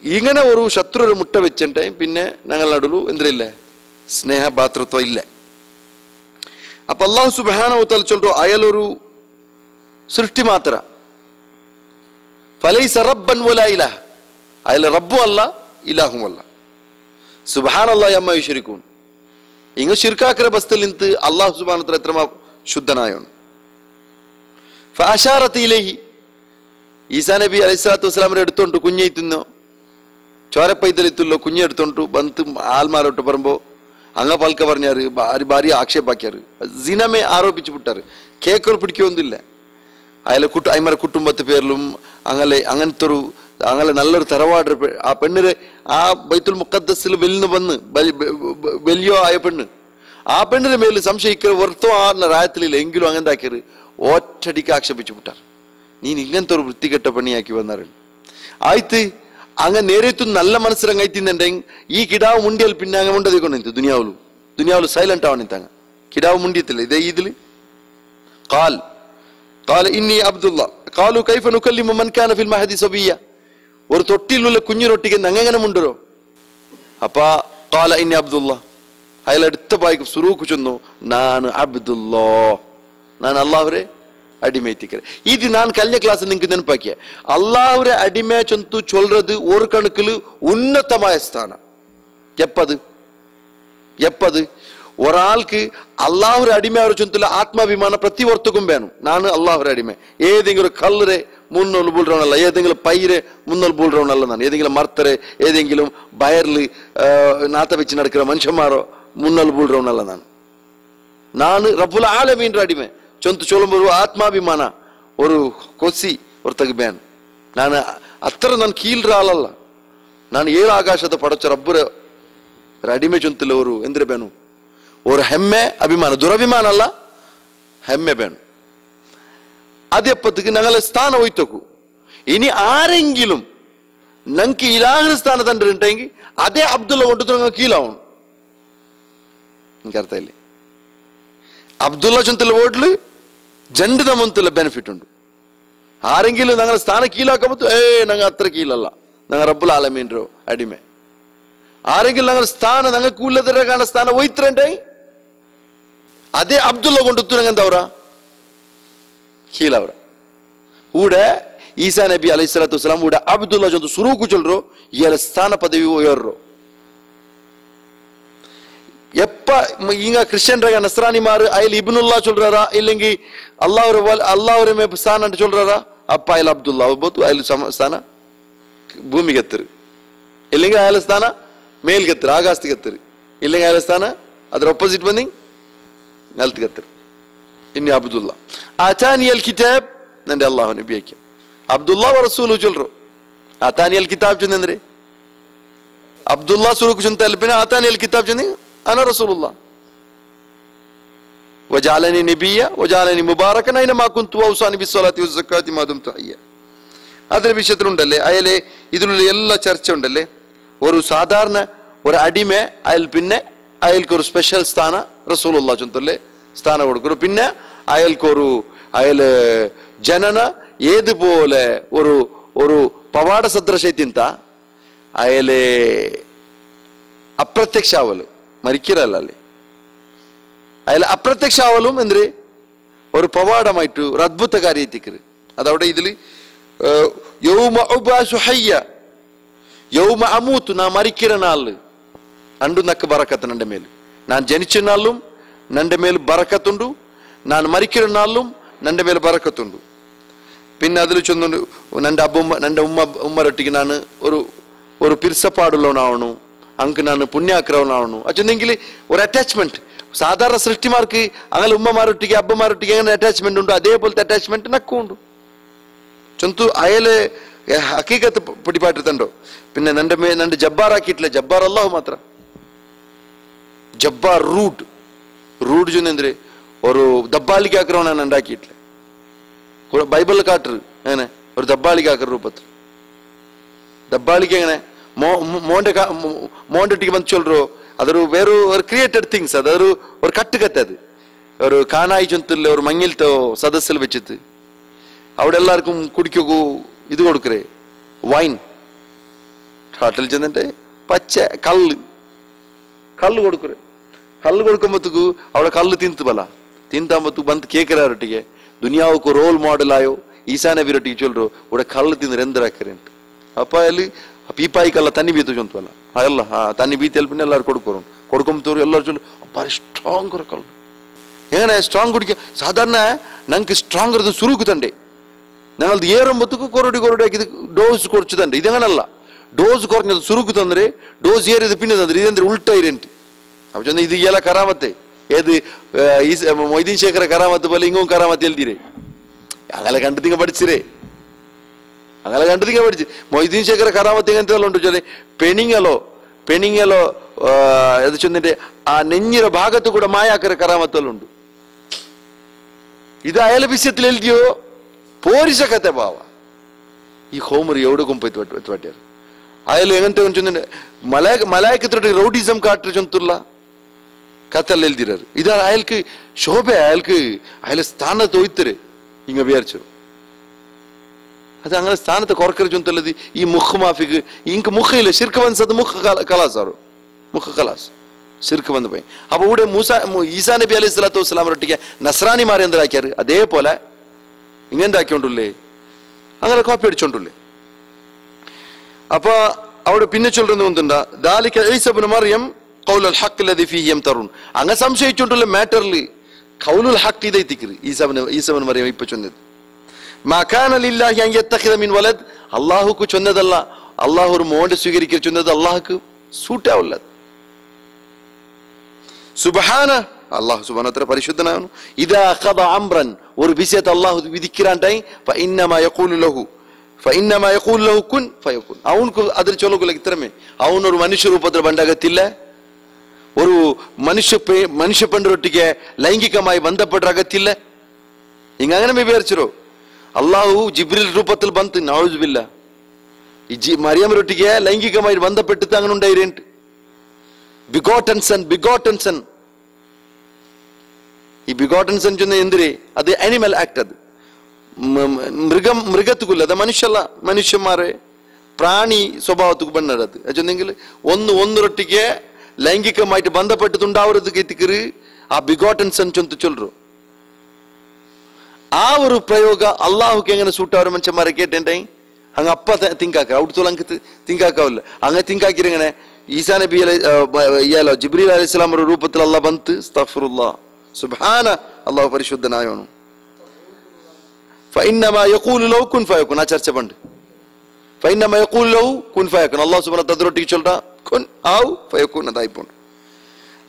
ഇങ്ങനെ ഒരു ശത്രു മുട്ട വെച്ചിട്ട് പിന്നെ ഞങ്ങൾ നടുലു എന്തില്ല സ്നേഹ ഭാതൃത്വം ഇല്ല. അപ്പൊ അല്ലാഹു സുബ്ഹാനഹു വ തആല ചൊല്ലു അയലൊരു സൃഷ്ടി മാത്ര ഫലൈസ റബ്ബൻ വലാ ഇലാഹ അയൽ റബ്ബും അല്ല ഇലാഹും അല്ല സുബ്ഹാനല്ലാഹി അമ്മാ യുശ്രികൂൻ ഇങ്ങ ശിർക്കാക്കര ബസ്തൽ നിന്ത് അല്ലാഹു സുബ്ഹാനഹു വ തആല എത്രമാ ശുദ്ധനായോണ് ഫഅശാറത ഇലൈഹി ഈസാ നബി അലൈഹിസ്സലാത്തു വസ്സലാമിനെ എടുത്തോണ്ട് കുഞ്ഞെ തിന്നോ ചോരപ്പൈതലെത്തുല്ലോ കുഞ്ഞെ എടുത്തോണ്ട് ബന്ത് ആൽമാരോട്ട് പറയുമ്പോ അങ്ങ പൽക്ക പറഞ്ഞാറ് ഭാര്യ ആക്ഷേപാക്കിയാറ് സിനമെ ആരോപിച്ചു വിട്ടാറ് കേക്കോൾ പിടിക്കൊന്നുമില്ല അയാളെ അയ്മര കുടുംബത്തെ പേരിലും അങ്ങനത്തെ ഒരു അങ്ങനെ നല്ലൊരു തറവാട് ആ പെണ്ണിന് ആ ബൈത്തുൽ മുഖദ്ദസിൽ വെല്ലിന് വന്ന് വലിയോ ആയ പെണ്ണ് ആ പെണ്ണിന്റെ മേലിൽ സംശയിക്കുക വെറുത്തോ ആ രായത്തിലില്ല എങ്കിലും അങ്ങനെ ആക്കിയത് ഒറ്റടിക്ക് ആക്ഷേപിച്ചു വിട്ടാർ നീ ഇങ്ങനത്തെ ഒരു വൃത്തികെട്ട പണിയാക്കി വന്നാറ് ആയിത്ത് അങ്ങനെ നേരെത്തും നല്ല മനസ്സിലങ്ങായിത്തിന്നുണ്ടെങ്കിൽ ഈ കിടാവ് മുണ്ടിയാൽ പിന്നെ അങ്ങ് മുണ്ടതിക്കൊണ്ടിരുന്നു ദുനിയാവിലും സൈലന്റ് ആവണിത്താങ്ങ കിടാവ് മുണ്ടിയത്തില്ല ഇതേ ഇതില് قال إني عبد الله قالوا كيف نكلم من كان في المهد صبيا ഒരു തൊട്ടിലുള്ള കുഞ്ഞിനൊട്ടിക്ക് അങ്ങനെ മുണ്ടോ അപ്പ قال إني عبد الله അയാൾ അടുത്ത പായ്ക്ക് സുറൂക്ക് ചെന്നു ನಾನು അബ്ദുല്ലാ ನಾನು അല്ലാഹുവരെ അടിമേറ്റിക്കற ഇത് ഞാൻ കഴിഞ്ഞ ക്ലാസ്സിൽ നിങ്ങൾക്ക് നെനപ്പാക്കിയ അല്ലാഹുവരെ അടിമേ ചൊന്തു ചൊല്றது ഒരു കണക്കില് ഉന്നതമായ സ്ഥാനം എപ്പത് ഒരാൾക്ക് അല്ലാഹുവരെ അടിമ അവർ ചൊന്തുള്ള ആത്മാഭിമാനം പ്രതിവർത്തക്കും വേണം ನಾನು അല്ലാഹുവരെ അടിമ ഏതെങ്കിലും കല്ലറെ മുന്നോൽ ബൂൾറവനല്ല ഏതെങ്കിലും പൈരെ മുന്നോൽ ബൂൾറവനല്ല ನಾನು ഏതെങ്കിലും മർത്തരെ ഏതെങ്കിലും ബയറില് നാത്ത വെച്ച് നടക്കുന്ന മനുഷ്യന്മാരോ മുന്നോൽ ബൂൾറവനല്ല ನಾನು റബ്ബുൽ ആലമീൻ അടിമ ചൊന്തു ചൊല്ലുമ്പോൾ ഒരു ആത്മാഭിമാന ഒരു കൊസി ഒരു തഗ്ബേൻ ನಾನು ನಾನು കീഴ്ற ആളല്ല ನಾನು 7 ആകാശത്തെ പടച്ച റബ്ബുര അടിമ ചൊന്തില്ല ഒരു എന്തിര ಬೇನು ഒരു ಹೆಮ್ಮೆ അഭിമാന ദുരഭിമാന അല്ല ಹೆಮ್ಮೆ ಬೇನು അതെപ്പത്തേക്ക് ഞങ്ങളെ സ്ഥാനം ഒയ്ത്തക്കു ഇനി ആരെങ്കിലും ഞങ്ങൾക്ക് ഇലാഹിന്റെ സ്ഥാനം തണ്ടിട്ടുണ്ടെങ്കിൽ അതേ അബ്ദുള്ള കൊണ്ടു കീഴാവണം എനിക്ക് അർത്ഥമില്ലേ അബ്ദുള്ള ചൊന്തില്ല വോട്ടില് ജണ്ട് നമന്തുള്ള ബെനിഫിറ്റ് ഉണ്ട് ആരെങ്കിലും ഞങ്ങളെ സ്ഥാനം കീഴാക്കുമ്പോ ഞങ്ങൾ അത്ര കീഴല്ല ഞങ്ങൾ റബ്ബുൽ ആലമീൻറോ അടിമ ആരെങ്കിലും ഞങ്ങൾ സ്ഥാനം ഞങ്ങൾക്ക് ഉള്ളതിരെ സ്ഥാനം ഒയ്ത്രണ്ടേ അതേ അബ്ദുള്ള കൊണ്ടു ഞങ്ങൾ എന്താ കീഴവರ ഊടെ ഈസാ നബി അലൈഹിസ്സലാത്തു വസ്സലാം ഊടെ അബ്ദുള്ള ചൊന്തു സുറൂക്ക് ചൊല്ലറോ ഇയാളെ സ്ഥാന പദവി ഉയർറോ എപ്പ ഇങ്ങ ക്രിസ്ത്യൻറ നസ്രാനിമാര് അയൽ ഇബ്നുല്ലാ ചൊല്றாரா ഇല്ലെങ്കിൽ അല്ലാഹുവരെ സ്ഥാനം ചൊല്றாரா അപ്പ അയൽ അബ്ദുള്ള അയൽ സ്ഥാന ഭൂമിಗೆ ಎತ್ತರು ಇല്ലെങ്കിൽ ಅಯಲ ಸ್ಥಾನ ಮೇಲ್ಗೆ ಎತ್ತರು ಆಕಾಶಕ್ಕೆ ಎತ್ತರು ಇല്ലെങ്കിൽ ಅಯಲ ಸ್ಥಾನ ಅದರ ಆಪೋಸಿಟ್ ಬಂದಿ ನೆಲಕ್ಕೆ ಎತ್ತರು ಇನ್ನಿ ಅಬ್ದುಲ್ಲಾ ಆತಾನಿ ಅಲ್ ಕಿತಾಬ್ ನಂದೆ ಅಲ್ಲಾಹ್ ನಬಿಯಕ್ಕೆ ಅಬ್ದುಲ್ಲಾ ವ ರಸೂಲು ಚೊಲ್ರು ಆತಾನಿ ಅಲ್ ಕಿತಾಬ್ ಚಂದ್ರೆ ಅಬ್ದುಲ್ಲಾ ಸುರುಕು ಚಂತ ಅಲ್ಪಿನ ಆತಾನಿ ಅಲ್ ಕಿತಾಬ್ ಚಂದಿ ಅನ ರಸೂಲುಲ್ಲಾ ವಜಾಲನಿ ನಬಿಯ ವಜಾಲನಿ ಮುಬಾರಕನ ಐನಮಾ ಕುಂತು ವೌಸಾನಿ ಬಿಸ್ಸಲಾತಿ ವಸ್ಸಕಾತಿ മാ ദുംതു ഹയ്യ അതിന്റെ വിഷയത്തിലുണ്ടല്ലേ അയലെ ഇതിലുള്ള എല്ലാ ചർച്ച ഉണ്ടല്ലേ ഒരു സാധാരണ ഒരു അടിമ അയൽ പിന്നെ അയൽക്ക് ഒരു സ്പെഷ്യൽ സ്ഥാന റസൂലുള്ളാഹി ചൊന്തല്ലേ സ്ഥാനം കൊടുക്കുന്നു പിന്നെ അയൽക്കൊരു അയല് ജനന ഏതുപോലെ ഒരു ഒരു പവാട സദൃശത്തിന്ത അയല് അപ്രത്യക്ഷ ആവല് മരിക്കലല്ലേ അയൽ അപ്രത്യക്ഷ ആവലും എന്ത് ഒരു പവാടമായിട്ട് ഒരു അദ്ഭുത കാര്യത്തിക്ക് അതവിടെ ഇതില് യൗമ ഉബാസു ഹയ്യ യൗമ അമൂത്ത് നാ മരിക്കുന്ന നാള് അണ്ടു നക്ക് ബറക്കത്ത് നന്റെ മേൽ ഞാൻ ജനിച്ച നാളും നന്റെ മേൽ ബറക്കത്തുണ്ടു ഞാൻ മരിക്കുന്ന നാളും നന്റെ മേൽ ബറക്കത്തുണ്ടു പിന്നെ അതിൽ ചൊന്നു നന്റെ ഉമ്മരൊട്ടിക്ക് ഞാൻ ഒരു പിരിസപ്പാടുള്ളവനാവണു അങ്ക് ഞാൻ പുണ്യാക്രവനാവണു അച്ചെന്നെങ്കിൽ ഒരു അറ്റാച്ച്മെന്റ് സാധാരണ സൃഷ്ടിമാർക്ക് അങ്ങനെ ഉമ്മമാരൊട്ടിക്ക് അബ്ബമാരൊട്ടിക്ക് അങ്ങനെ അറ്റാച്ച്മെന്റ് ഉണ്ട് അതേപോലത്തെ അറ്റാച്ച്മെന്റ് നക്കും ഉണ്ട് ചൊന്തു അയല് ഹക്കീകത്ത് പിടിപാട്ടിട്ടുണ്ടോ പിന്നെ നന്റെ ജബ്ബാർ ആക്കിയിട്ടില്ല ജബ്ബാർ അല്ലാഹു മാത്ര ജബ്ബാർ റൂഡ് ചൊന്നെന്തിര് ഒരു ദബ്ബാലിക്ക് ആക്രമണ ഉണ്ടാക്കിയിട്ടില്ല ബൈബിളിൽ കാട്ടറ് അങ്ങനെ ഒരു ദബ്ബാലിക്ക് ആക്ര രൂപത്തിൽ ദബ്ബാലിക്ക് എങ്ങനെ മോന്റെ ഒട്ടിക്ക് വന്ന് ചൊല്ലോ അതൊരു വേറെ ഒരു ക്രിയേറ്റഡ് തിങ്സ് അതൊരു കട്ടുകത്ത് അത് ഒരു കാനായി ചൊന്തില്ല ഒരു മങ്ങിലത്തെ സദസ്സിൽ വെച്ചിട്ട് അവിടെ എല്ലാവർക്കും കുടിക്കൂ ഇത് കൊടുക്കറേ വൈൻ ഹോട്ടലിൽ ചെന്നിട്ട് പച്ച കള്ള് കൊടുക്കറേ കള്ള് കൊടുക്കുമ്പോഴത്തേക്ക് അവിടെ കള്ള് തിന്ത് പല ತಿಂತಾಂಬತ್ತು ಬಂದು ಕೇಕರೊಟ್ಟಿಗೆ ದುನಿಯಾವಕ್ಕೂ ರೋಲ್ ಮಾಡೆಲ್ ಆಯೋ ಈಸಾ ನಬಿರೊಟ್ಟಿಗೆ ಚೊಲ್ರು ಒಡೆ ಕಳ್ಳು ತಿಂದ್ರೆ ಎಂದರಾಕರೆ ಅಂತ ಅಪ್ಪ ಅಲ್ಲಿ ಪೀಪಾಯಿಕಲ್ಲ ತನ್ನಿ ಬೀತು ಚೊಂತಲ್ಲ ಅಲ್ಲ ತನ್ನಿ ಬೀತಿ ಎಲ್ಪಿನ ಎಲ್ಲಾರು ಕೊಡ್ಕೋರು ಕೊಡ್ಕೊಂಬತ್ತವ್ರು ಎಲ್ಲರೂ ಚೊಲ್ಲು ಬಾರಿ ಸ್ಟ್ರಾಂಗ್ ಕಳ್ಳು എങ്ങനെ സ്ട്രോങ് കുടിക്കുക സാധാരണ ഞങ്ങൾക്ക് സ്ട്രോങ് ഇറത് സുരുക്ക് തണ്ടേ ഞങ്ങളത് ഏറുമ്പത്തേക്ക് കൊറോടി ആക്കി ഡോസ് കുറച്ച് തണ്ടേ ഇതങ്ങനല്ല ഡോസ് കുറഞ്ഞത് സുരുക്ക് തന്നേ ഡോസ് ഏറിയത് പിന്നെ തന്നേ ഇതെന്തൊരു ഉൾട്ടായിരണ്ട് അപ്പൊ ചെന്ന് ഇത് ഇയാളെ കറാമത്തെ ഏത് മൊയ്തീൻ ശേഖര കറാമത്ത് പോലെ ഇങ്ങും കറാമത്ത് എഴുതിരേ അങ്ങനെ കണ്ടു തിങ്ങ പഠിച്ചിരേ അങ്ങനെ കണ്ടു തിങ്ങ പഠിച്ച് മൊയ്തീൻ ശേഖര കറാമത്ത് എങ്ങനത്തെ ഉണ്ട് വെച്ചാൽ പെണിങ്ങലോ അത് ചെന്നിട്ട് ആ നെഞ്ഞിര ഭാഗത്ത് കൂടെ മായാക്കര കറാമത്തുകളുണ്ട് ഇത് അയാളെ വിഷയത്തിൽ എഴുതിയോ പോരിച്ച കഥ ബാവ ഈ ഹോമർ എവിടെ കൊമ്പെത്തുവാട്ടിയാർ അയാൾ എങ്ങനത്തെ ചെന്നിട്ട് മലായക്കത്തോട്ട് റൗഡിസം കാട്ടു ചൊന്തുള്ള കഥല്ല എഴുതിരാറ് ഇതാ അയാൾക്ക് ശോഭ അയാളെ സ്ഥാനത്ത് ഒയ്ത്തര് ഇങ്ങ വിചാരിച്ചു അത് അങ്ങനെ സ്ഥാനത്ത് കുറക്കര ചൊന്തല്ലത് ഈ മുഖ് മാഫിക്ക് ഇങ്ങക്ക് മുഖയില്ല ശിർക്ക് വന്നത് മുഖ് കലാസാറു മുഖ് കലാസ് ശിർക്ക് വന്നു പോയി അപ്പൊ ഇവിടെ ഈസാ നബി അലൈഹി സ്വലാത്തു വസ്സലാമൊട്ടിക്ക് നസ്രാനിമാരെ എന്താക്കിയാറ് അതേപോലെ ഇങ്ങനെന്താക്കിയോണ്ടല്ലേ അങ്ങനെ കോപ്പി അടിച്ചോണ്ടല്ലേ അപ്പൊ അവിടെ പിന്നെ ചൊല്ലുന്ന ഒന്നുണ്ടാ ദാലിക ഈസ ഇബ്നു മറിയം ഖൗലുൽ ഹഖ് ലദി ഫീഹി യംതറുൻ അങ്ങനെ സംശയിച്ചോണ്ടുള്ള മാറ്ററിൽ ഖൗലുൽ ഹഖ് ഇതെത്തിക്കറ് ഈസ ഇബ്നു മറിയം ഇപ്പൊ ചൊന്നത് മാ കാന ലില്ലാഹി അൻ യത്തഖിദ മിൻ വലദ് അല്ലാഹുക്ക് ചൊന്നതല്ല അല്ലാഹു ഒരു മോനെ സ്വീകരിക്കുക ചൊന്നത് അല്ലാഹുക്ക് സൂട്ട് ആവില്ല സുബ്ഹാന അല്ലാഹു സുബ്ഹാനഹു വ തആല പരിശുദ്ധനാണ് ഇദാ ഖദ അംറൻ ഒരു വിഷയത്തെ അല്ലാഹു വിധിക്കാണ്ടായി ഫഇന്നമാ യഖൂലു ലഹു കുൻ ഫയകുൻ അവൻക്ക് അതിൽ ചൊല്ലുക ഇത്രമേ അവനൊരു മനുഷ്യ രൂപത്തിൽ ബണ്ടാകത്തില്ല ഒരു മനുഷ്യ പെണ്ണൊട്ടിಗೆ ലൈംഗികമായി ബന്ധപ്പെട്ട അകത്തില്ല ഇങ്ങനെ വിചാരിച്ചോ അള്ളാഹു ജിബ്രീൽ രൂപത്തിൽ ಬಂತು നഊദു ബില്ലാ ഈ മറിയമരൊട്ടിಗೆ ലൈംഗികമായി ബന്ധപ്പെട്ടിട്ട് അങ്ങനെ ഉണ്ടായിരേണ്ട് ബിഗോട്ടൻ സൺ ഈ ബിഗോട്ടൻ സൺ ചൊന്ന എന്തിരെ അത് അനിമൽ ആക്ട് അത് മൃഗത്തുക്കുല്ല അത് മനുഷ്യന്മാരെ പ്രാണി സ്വഭാവത്തുക്ക് ബണ്ണത് അതെങ്കിൽ ഒന്നൊരൊട്ടിಗೆ ലൈംഗികമായിട്ട് ബന്ധപ്പെട്ടിട്ടുണ്ടാവരുത് എത്തിക്കറ് ആ ബിഗോട്ടൻ സൺ ചൊന്ത് ചൊല്ലു ആ ഒരു പ്രയോഗ അള്ളാഹുക്ക് എങ്ങനെ സൂട്ടാവർ മനുഷ്യന്മാരെ കേട്ടേ അങ്ങ് അപ്പ തിങ്കാക്ക അവിടുത്തോളം അങ്ങ് തിങ്കാക്കാവില്ല അങ്ങ് തിങ്കാക്കിരങ്ങനെ ഈസാ നബി ഇയാലോ ജിബ്രീൽ അലൈഹി സ്വലാം ഒരു രൂപത്തിൽ അള്ളാഹ് ബന്ത് അസ്തഗ്ഫിറുല്ലാഹ് സുബ്ഹാന അള്ളാഹു പരിശുദ്ധനായോണു ഫഇന്നമാ യഖൂലു ലഹു കുൻ ഫയകുൻ ആ ചർച്ച പണ്ട് ഫഇന്നമാ യഖൂലു ലഹു കുൻ ഫയകുൻ അള്ളാഹു സുബ്ഹാനഹു വ തആല റൊട്ടി ചൊല്ലടാ കുൻ ആവ് ഫയകുൻ അതായിപ്പോണ്ട്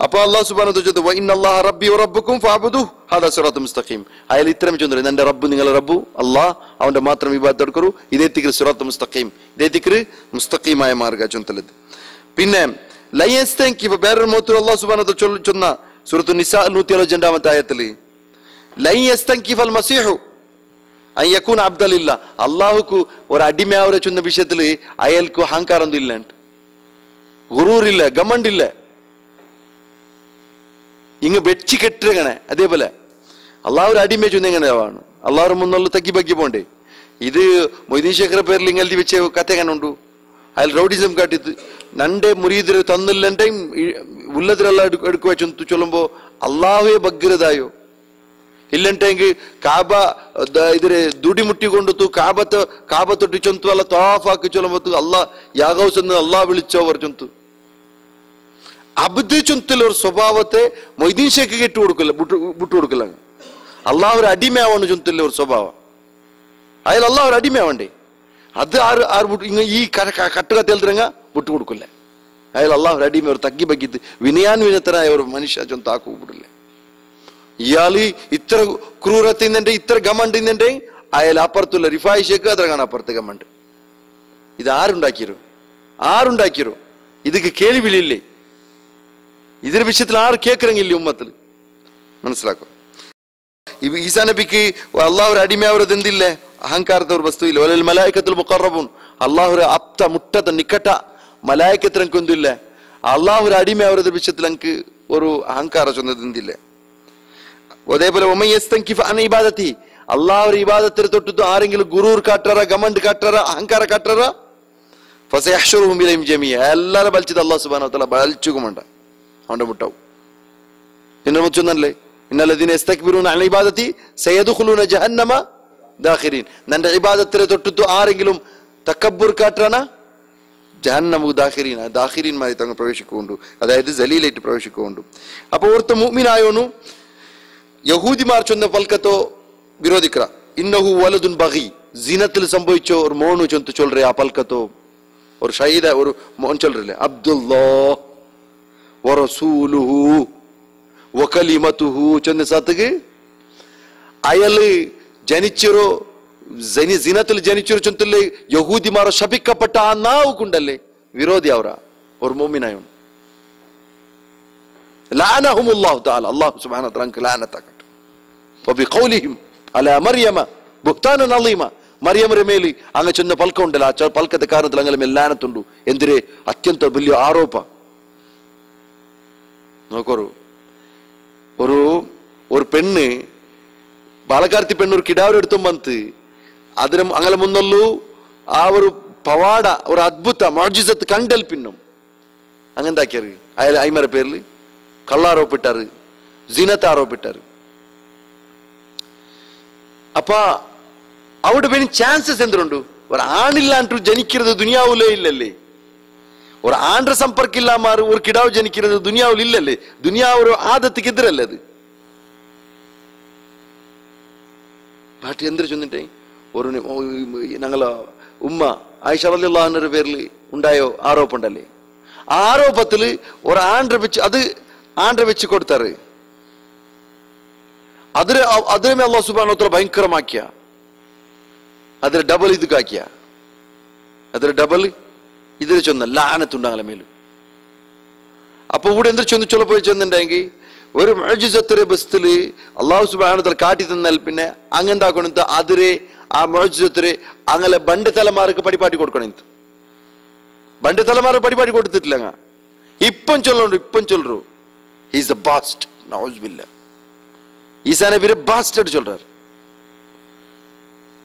അപ്പൊ അള്ളാഹു സുബ്ഹാനഹു വ തആല വഇന്നല്ലാഹ റബ്ബി വറബ്ബുകും ഫഅബ്ദുഹു ഹാദാ സിറാത്തും മുസ്തഖീം അയാൾ ഇത്രയും ചൊല്ലുന്നു എന്റെ റബ്ബ് നിങ്ങളുടെ റബ്ബു അല്ലാഹ് അവന്റെ മാത്രം ഇബാദത്ത് എടുക്കൂ ഇതേ തിക്ർ സിറാത്തും മുസ്തഖീം ഇതേ തിക്ർ മുസ്തഖീമായ മാർഗ്ഗ ചൊല്ലത് പിന്നെ ലയസ്തൻകിഫ വേറൊരു മോത്തു അള്ളാഹു സുബ്ഹാനഹു വ തആല ചൊന്ന സൂറത്തുൻ നിസാ 172ാമത്തെ ആയത്തിൽ ലയസ്തൻകിഫൽ മസീഹു അൻ യകൂന അബ്ദലില്ല അല്ലാഹുക്ക് ഒരു അടിമയാവരെ ചൊന്ന വിഷയത്തിൽ അയാൾക്ക് അഹങ്കാരം ഒന്നും ഇല്ല ഗുറൂറില്ല ഗമണ്ടില്ല ഇങ്ങ് വെച്ച് കെട്ടിങ്ങനെ അതേപോലെ അള്ളാഹു ഒരു അടിമയെ ചൊന്ന എങ്ങനെയാണ് അള്ളാഹു മുന്നുള്ള തക്കി ബക്കി പോണ്ടേ ഇത് മൊയ്തീൻ ശേഖര പേരിൽ ഇങ്ങനത്തെ വെച്ച കഥ എങ്ങനെ ഉണ്ടു അയാൾ റൗഡിസം കാട്ടിത്ത് നന്റെ മുരീദിര് തന്നില്ലേ ഉള്ളതിലെല്ലാം എടുക്കുക വെച്ചു ചൊല്ലുമ്പോ അള്ളാഹുവെ ഭഗ്രതായോ ഇല്ലണ്ടെങ്കിൽ കാബ ഇതിരെ ദുടിമുട്ടി കൊണ്ടുത്തു കാബത്തൊട്ടി ചൊന്തു അല്ല തോഫാക്കി ചൊല്ലുമ്പോ അള്ളാഹ് യാഗൌസ് എന്ന് അള്ളാഹ് വിളിച്ചോവർ ചൊന്തു അബ്ദ് ചൊന്തുള്ള ഒരു സ്വഭാവത്തെ മൊയ്തീൻ ശേഖ് വിട്ടുകൊടുക്കില്ല അള്ളാഹ് ഒരു അടിമയാവണം ചൊന്തുള്ള ഒരു സ്വഭാവം അയാൾ അള്ളാഹ് ഒരു അടിമയാവണ്ടേ അത് ഈ കട്ടുകത്തിൽ തിരങ്ങ വിട്ടുകൊടുക്കില്ല അയാൾ അള്ളാഹു ഒരു അടിമ ഒരു തഗ്ഗി ബഗ്ഗിത്ത് വിനയാൻവിനത്തനായ ഒരു മനുഷ്യ ചൊന്താക്കു വിടില്ല ഇയാള് ഇത്ര ക്രൂരത്തിന്നെ ഇത്ര ഗമണ്ടിന്നെ അയാൾ അപ്പുറത്തുള്ള റിഫായി ശേഖ് അത്ര കാണാൻ അപ്പുറത്ത് ഗമണ്ട് ഇത് ആരുണ്ടാക്കിയോ ഇതൊക്കെ കേൾവിളില്ലേ ഇതിന്റെ വിഷയത്തിൽ ആര് കേൾക്കറങ്ങില്ലേ ഉമ്മത്തിൽ മനസ്സിലാക്കും ഈസാ നബിക്ക് അള്ളാഹു ഒരു അടിമയാവരത് എന്തില്ലേ അഹങ്കാരത്തെ ഒരു വസ്തു ഇല്ല മലായിക്കത്തുൽ മുഖറബൂൻ അള്ളാഹു ഒരു അപ്ത മുട്ടത്തെ നിക്കട്ട മലായിക്കത്തിൽ എനിക്ക് ഒന്നുമില്ല അള്ളാഹു ഒരു അടിമയാവരത് വിഷയത്തിൽ എനിക്ക് ഒരു അഹങ്കാരം ചൊന്നത് എന്തില്ലേ അതേപോലെ ഇബാദത്തി അള്ളാഹു ഒരു ഇബാദത്തിൽ തൊട്ടു ആരെങ്കിലും ഗുറൂർ കാട്ടറ ഗമണ്ട് കാട്ടറ അഹങ്കാര കാട്ടറ ഫസയഹ്ശുറുഹും ഇലൈഹിം ജമീഅ എല്ലാരെ ബൽച്ചിത് അല്ലാഹു സുബ്ഹാനഹു വ തആല ബൽച്ചുകുമണ്ട അവന്റെ മുട്ടാവും ഇന്ന മുച്ചൊന്നല്ലേ ഇന്നല്ലദീന യസ്തക്ബിറൂന അൻ ഇബാദതി സയദ്ഖുലൂന ജഹന്നമ ദാഖിരീൻ. നിന്റെ ഇബാദത്തിനെ തൊട്ടിട്ട് ആരെങ്കിലും തക്കബ്ബുർ കാട്ടാണ് ജഹന്നമു ദാഖിരീൻ, ദാഖിരീൻമാരി തങ്ങൾ പ്രവേശിക്കുകൊണ്ടു, അതായത് ജലീലായിട്ട് പ്രവേശിക്കുകൊണ്ടു. അപ്പൊ ഓർത്ത മുഅ്മിനായോನು യഹൂദിമാർ ചൊന്ന പൽക്കത്തോ വിരോധിക്കറ. ഇന്നഹു വലദുൻ ബഗി, ജിനത്തിൽ സംഭവിച്ചോ ഒരു മോണു ചൊന്തു ചൊല്ലറേ ആ പൽക്കത്തോ ഒരു ഷഹീദ ഒരു മോൻ ചൊല്ലറില്ലേ അബ്ദുല്ലാഹ് വറസൂലുഹു വകലിമതുഹു ചൊന്ന സത്തക്ക് അയാള് ജനിച്ചോ ജിനത്തിൽ ജനിച്ചൊരു ചൊന്തല്ലേ യഹൂദിമാർ ശപിക്കപ്പെട്ട ആ നാവുക്കുണ്ടല്ലേ വിരോധി അവര ഒരു മുഅ്മിനായോನು ലഅനഹുമുല്ലാഹു തആല, അല്ലാഹു സുബ്ഹാനഹു വ തആല ലഅനതകട്ടെ. വബിഖൗലിഹിം അലാ മർയമ ബുഹ്താനൻ അളീമ, മറിയമರ ಮೇಲೆ അങ്ങ ചെന്ന പൽക്ക ഉണ്ടല്ല ആ പൽക്കത്തെ കാരണത്തിൽ അങ്ങല ಮೇಲೆ ലാനത്തുണ്ട്. എന്തിരെ? അത്യಂತ വലിയ ആരോപ. നോക്കൂ, ഒരു പെണ്ണ് ബാലക്കാർത്തി പെണ്ണ് ഒരു കിടാവ് എടുത്തും വന്ന് അതിന് അങ്ങനെ മുന്നല്ലൂ ആ ഒരു പവാട ഒരു അദ്ഭുത മോജിസത്ത് കണ്ടൽ പിന്നും അങ്ങെന്താക്കിയാറ് അയാൾ അയ്മര പേരിൽ കള്ളാരോപ്പിട്ടാറ്, ജിനത്ത് ആരോപ്പിട്ടാറ്. അപ്പ അവിടെ പിന്നെ ചാൻസസ് എന്തുണ്ട്? ഒരു ആണില്ലാണ്ട് ജനിക്കുന്നത് ദുനിയാവിലേ ഇല്ലല്ലേ? ഒരു ആണ്ടെ സമ്പർക്കം ഇല്ലാമാറ് ഒരു കിടാവ് ജനിക്കുന്നത് ദുനിയാവിൽ ഇല്ലല്ലേ? ദുനിയാവ് ഒരു ആദത്തിക്ക് എതിരല്ലേ അത്? പാട്ട് എന്തിനു ചൊന്നിട്ടേ ഒരു ഞങ്ങളെ ഉമ്മ ആയിഷ റളിയല്ലാഹു അൻഹയുടെ പേരിൽ ഉണ്ടായോ ആരോപണ്ടല്ലേ? ആരോപത്തില് ഒരു ആണ്ടെ വെച്ച് അത് ആണ്ടെ വെച്ച് കൊടുത്താറ്. അതിനെ അല്ലാഹു സുബ്ഹാനഹു വ തആല ഭയങ്കരമാക്കിയ അതിൽ ഡബിൾ ഇത് കാക്കിയ അതിൽ ഡബിൾ ഇതിൽ ചൊന്ന ലാനത്തുണ്ടാകല മേലും. അപ്പൊ ഇവിടെ എന്ത് ചൊന്ന് ചൊല്ലപ്പോയി ചെന്നുണ്ടെങ്കിൽ ഒരു മുഅ്ജിസത്തിന്റെ ബസ്തില് അല്ലാഹു സുബ്ഹാനഹു വ തആല കാട്ടി തന്നാൽ പിന്നെ അങ്ങെന്താക്കണം അതിരെ ആ മുഅ്ജിസത്തില് അങ്ങനെ ബണ്ട് തലമാർക്ക് പരിപാടി കൊടുക്കണം. ബണ്ട് തലമാർ പരിപാടി കൊടുത്തിട്ടില്ല. ഇപ്പം ചൊല്ലു ഹീസ് ദ ബാസ്റ്റ് നഊസ് ബില്ലാഹ്. ഈസാ നബിയെ ബാസ്റ്റഡ് ചൊല്றார்.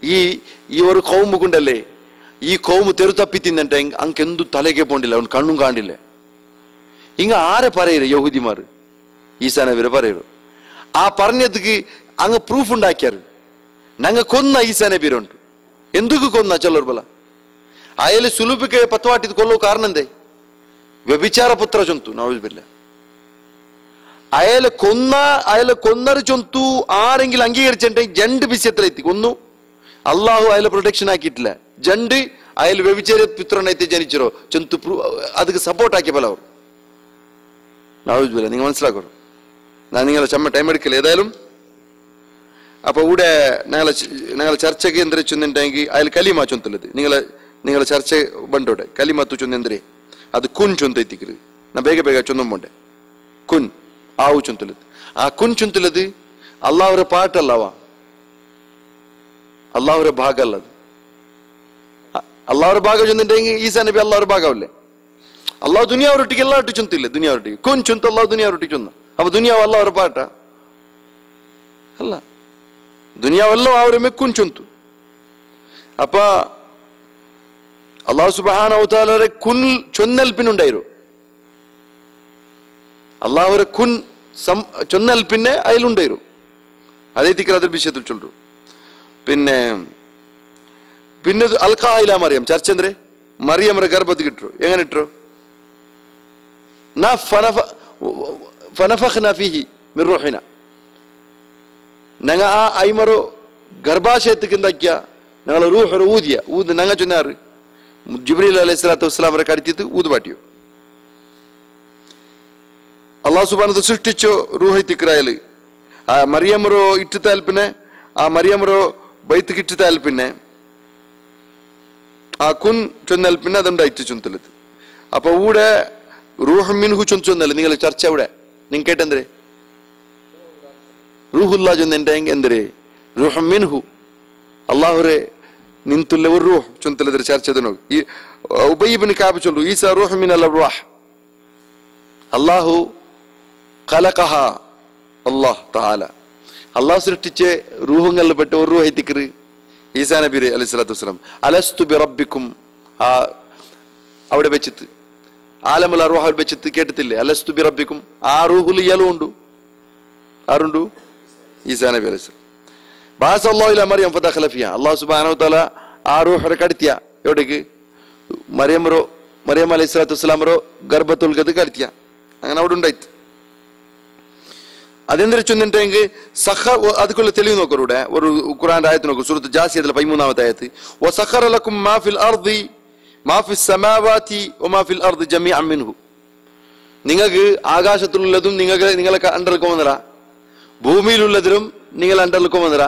ഈ ഒരു കൗമുണ്ടല്ലേ ഈ കൗമു തെരു തപ്പി തിന്നിട്ടെ അങ്കെന്തു തലകെ പോണ്ടില്ല, അവൻ കണ്ണും കാണില്ല. ഇങ്ങ ആരെ പറയരു യഹൂദിമാർ ഈസാ നബിയെ പറയരു. ആ പറഞ്ഞതിക്ക് അങ്ങ് പ്രൂഫ് ഉണ്ടാക്കിയാറ്. ഞങ്ങ കൊന്ന ഈസാ നബിയുണ്ട്. എന്തുക്ക് കൊന്ന ചൊല്ലർ ബല അയാള് സുലുബിക്ക് പത്വാട്ടിത് കൊല്ലോ കാരണം എന്തേ? വ്യഭിചാര പുത്ര ചൊന്തു നഊസ് ബില്ലാഹ്. അയാളെ കൊന്നറ് ചൊന്തു ആരെങ്കിലും അംഗീകരിച്ചിട്ടുണ്ടെങ്കിൽ ജണ്ട് വിഷയത്തിലെത്തി കൊന്നു. അള്ളാഹു അയാളെ പ്രൊട്ടക്ഷൻ ആക്കിയിട്ടില്ല. ജണ്ട് അയാൾ വ്യഭിചാര പുത്രനായിട്ട് ജനിച്ചോ ചൊന്തു അതിക്ക് സപ്പോർട്ട് ആക്കിയ പോലെ അവർ നഊസ് ബില്ലാഹ്. നിങ്ങൾ മനസ്സിലാക്കോ? ഞാൻ നിങ്ങളെ ടൈം എടുക്കില്ല. ഏതായാലും അപ്പൊ ഇവിടെ ഞങ്ങളെ ചർച്ചയ്ക്ക് എന്തിനെ ചൊന്നിട്ടുണ്ടെങ്കിൽ അയാൾ കലിമ ചൊന്തല്ലത് നിങ്ങളെ ചർച്ച ബണ്ടോടെ കലിമത്തു ചൊന്നെന്തരേ അത് കുൻ ചൊന്തെത്തിക്കരുത്. ഞാൻ ಬೇಗ ചൊന്നും പോണ്ടേ കുൻ ആവു ചൊന്തലത്. ആ കുൻ ചൊന്തലത് അള്ളാഹുര പാട്ടല്ലവാ, അള്ളാഹുര ഭാഗല്ലത്. അള്ളാഹുര ഭാഗം ചൊന്നിട്ടുണ്ടെങ്കിൽ ഈസാ നബി അള്ളാഹുര ഭാഗമല്ലേ? അള്ളാഹു ദുനിയാവരൊട്ടിക്ക് എല്ലാവരും ചൊന്തില്ലേ? ദുനിയാവരൊട്ടിക്ക് കുൻ ചൊന്ത് അള്ളാഹു ദുനിയാവരൊട്ടിക്ക് ചൊന്ന. അപ്പൊ ദുനിയാവ് അള്ളാഹുര പാട്ട അല്ല, ദുനിയാവെല്ലാം അവരെ കുൻ ചൊന്തു. അപ്പ അള്ളാഹു സുബ്ഹാനഹു വ തആല കുൻ ചൊന്നൽപ്പിനുണ്ടായിരുന്നു. അള്ളാഹുരെ കുൻ ചൊന്നൽ പിന്നെ അതിലുണ്ടായിരുന്നു. അതേ തിക്കർ അതിൽ വിഷയത്തിൽ ചൊല്ലു. പിന്നെ അൽഖായില മറിയം ചർച്ച എന്തേ മറിയമരെ ഗർഭത്തിൽ കിട്ടു. എങ്ങനെ ഇട്ടോ? ഫനഫഖ്നാ ഫീഹി മിൻ റൂഹിനാ. ഞങ്ങ ആ ഐമറോ ഗർഭാശയത്തിക്ക് എന്താക്കിയ ഞങ്ങൾ റൂഹ് ഊത് ഞങ്ങ ചൊന്നാറ് ജിബ്രീൽ അലൈഹിസ്സലാത്തു വസ്സലാമരെ കടത്തിയിട്ട് ഊത് പാട്ടിയോ. അള്ളാഹു സുബ്ഹാനഹു വ തആല സൃഷ്ടിച്ചോ റൂഹ് തിക്രായല് ആ മറിയമറോ ഇട്ടുത്താൽ പിന്നെ ആ മറിയമറോ ബൈത്ത് ഇട്ടുത്താൽ പിന്നെ ആ കുൻ ചൊന്നാൽ പിന്നെ അതുണ്ടായിട്ട് ചൊന്തലത്. അപ്പൊ ഇവിടെ റൂഹ് മിൻഹു ചൊന്നല്ല. നിങ്ങൾ ചർച്ച ഇവിടെ നിങ്ങൾ കേട്ടെന്തേ റൂഹുല്ലാ ചൊന്നെണ്ടെങ്കിൽ എന്തരേ റൂഹ് മിൻഹു അള്ളാഹുരെ നിന്തുള്ള ഒരു റൂഹ് ചൊന്തലದ್ರ ചർച്ച ഈ ഉബയ്യ് ഇബ്നു കഅബ് ചൊല്ലു ഈസാ റൂഹ് മിനൽ അർവാഹ് അല്ലാഹു ഖലഖഹ അല്ലാഹ് തആല. അല്ലാഹു സൃഷ്ടിച്ച റൂഹുകളിൽ പെട്ട ഒരു റൂഹ് തിക്ർ ഈസാ നബി അലൈഹിസ്സലാത്തു വസ്സലാം അലസ്തു ബിറബ്ബിക്കും അവിടെ വെച്ചിട്ട് ആലമുൽ അർവാഹ് വെച്ചിട്ട് കേട്ടിട്ടില്ലേ? അലസ്തു ബിറബ്ബിക്കും ആ റൂഹുൽ ഇയാളും ഉണ്ട്. ആരുണ്ടു? ഈസാ നബി അലൈഹി സ്വലാം. ബാസല്ലാഹു ഇലാ മറിയം ഫദഖല ഫിഹാ. അല്ലാഹു സുബ്ഹാനഹു വ തആല ആ റൂഹ് കടത്തിയ എവിടേക്ക്? മറിയം അലൈഹി സ്വലാത്തു വസ്സലാമറോ ഗർഭത്തുൽ ഗത് കടത്തിയ. അങ്ങനെ അവിടെ ഉണ്ടായിട്ട് അതെന്തൊരു ചൊന്നിട്ടെങ്കിൽ അതുക്കുള്ള തെളിവ് നോക്കൂടെ. ഒരു ഖുർആന്റെ ആയത്ത് നോക്കൂ, സൂറത്ത് ജാസിയത്തിലെ 13ാമത്തെ ആയത്ത്. വസഖറ ലക്കും മാ ഫിൽ അർദി മാ ഫിസ് സമാവാതി വമാ ഫിൽ അർദി ജമീഅൻ മിൻഹു. നിങ്ങൾക്ക് ആകാശത്തിലുള്ളതും നിങ്ങളെ അണ്ടർക്കൊന്നറ, ഭൂമിയിലുള്ളതിലും നിങ്ങൾ അണ്ടർക്കൊന്നറ.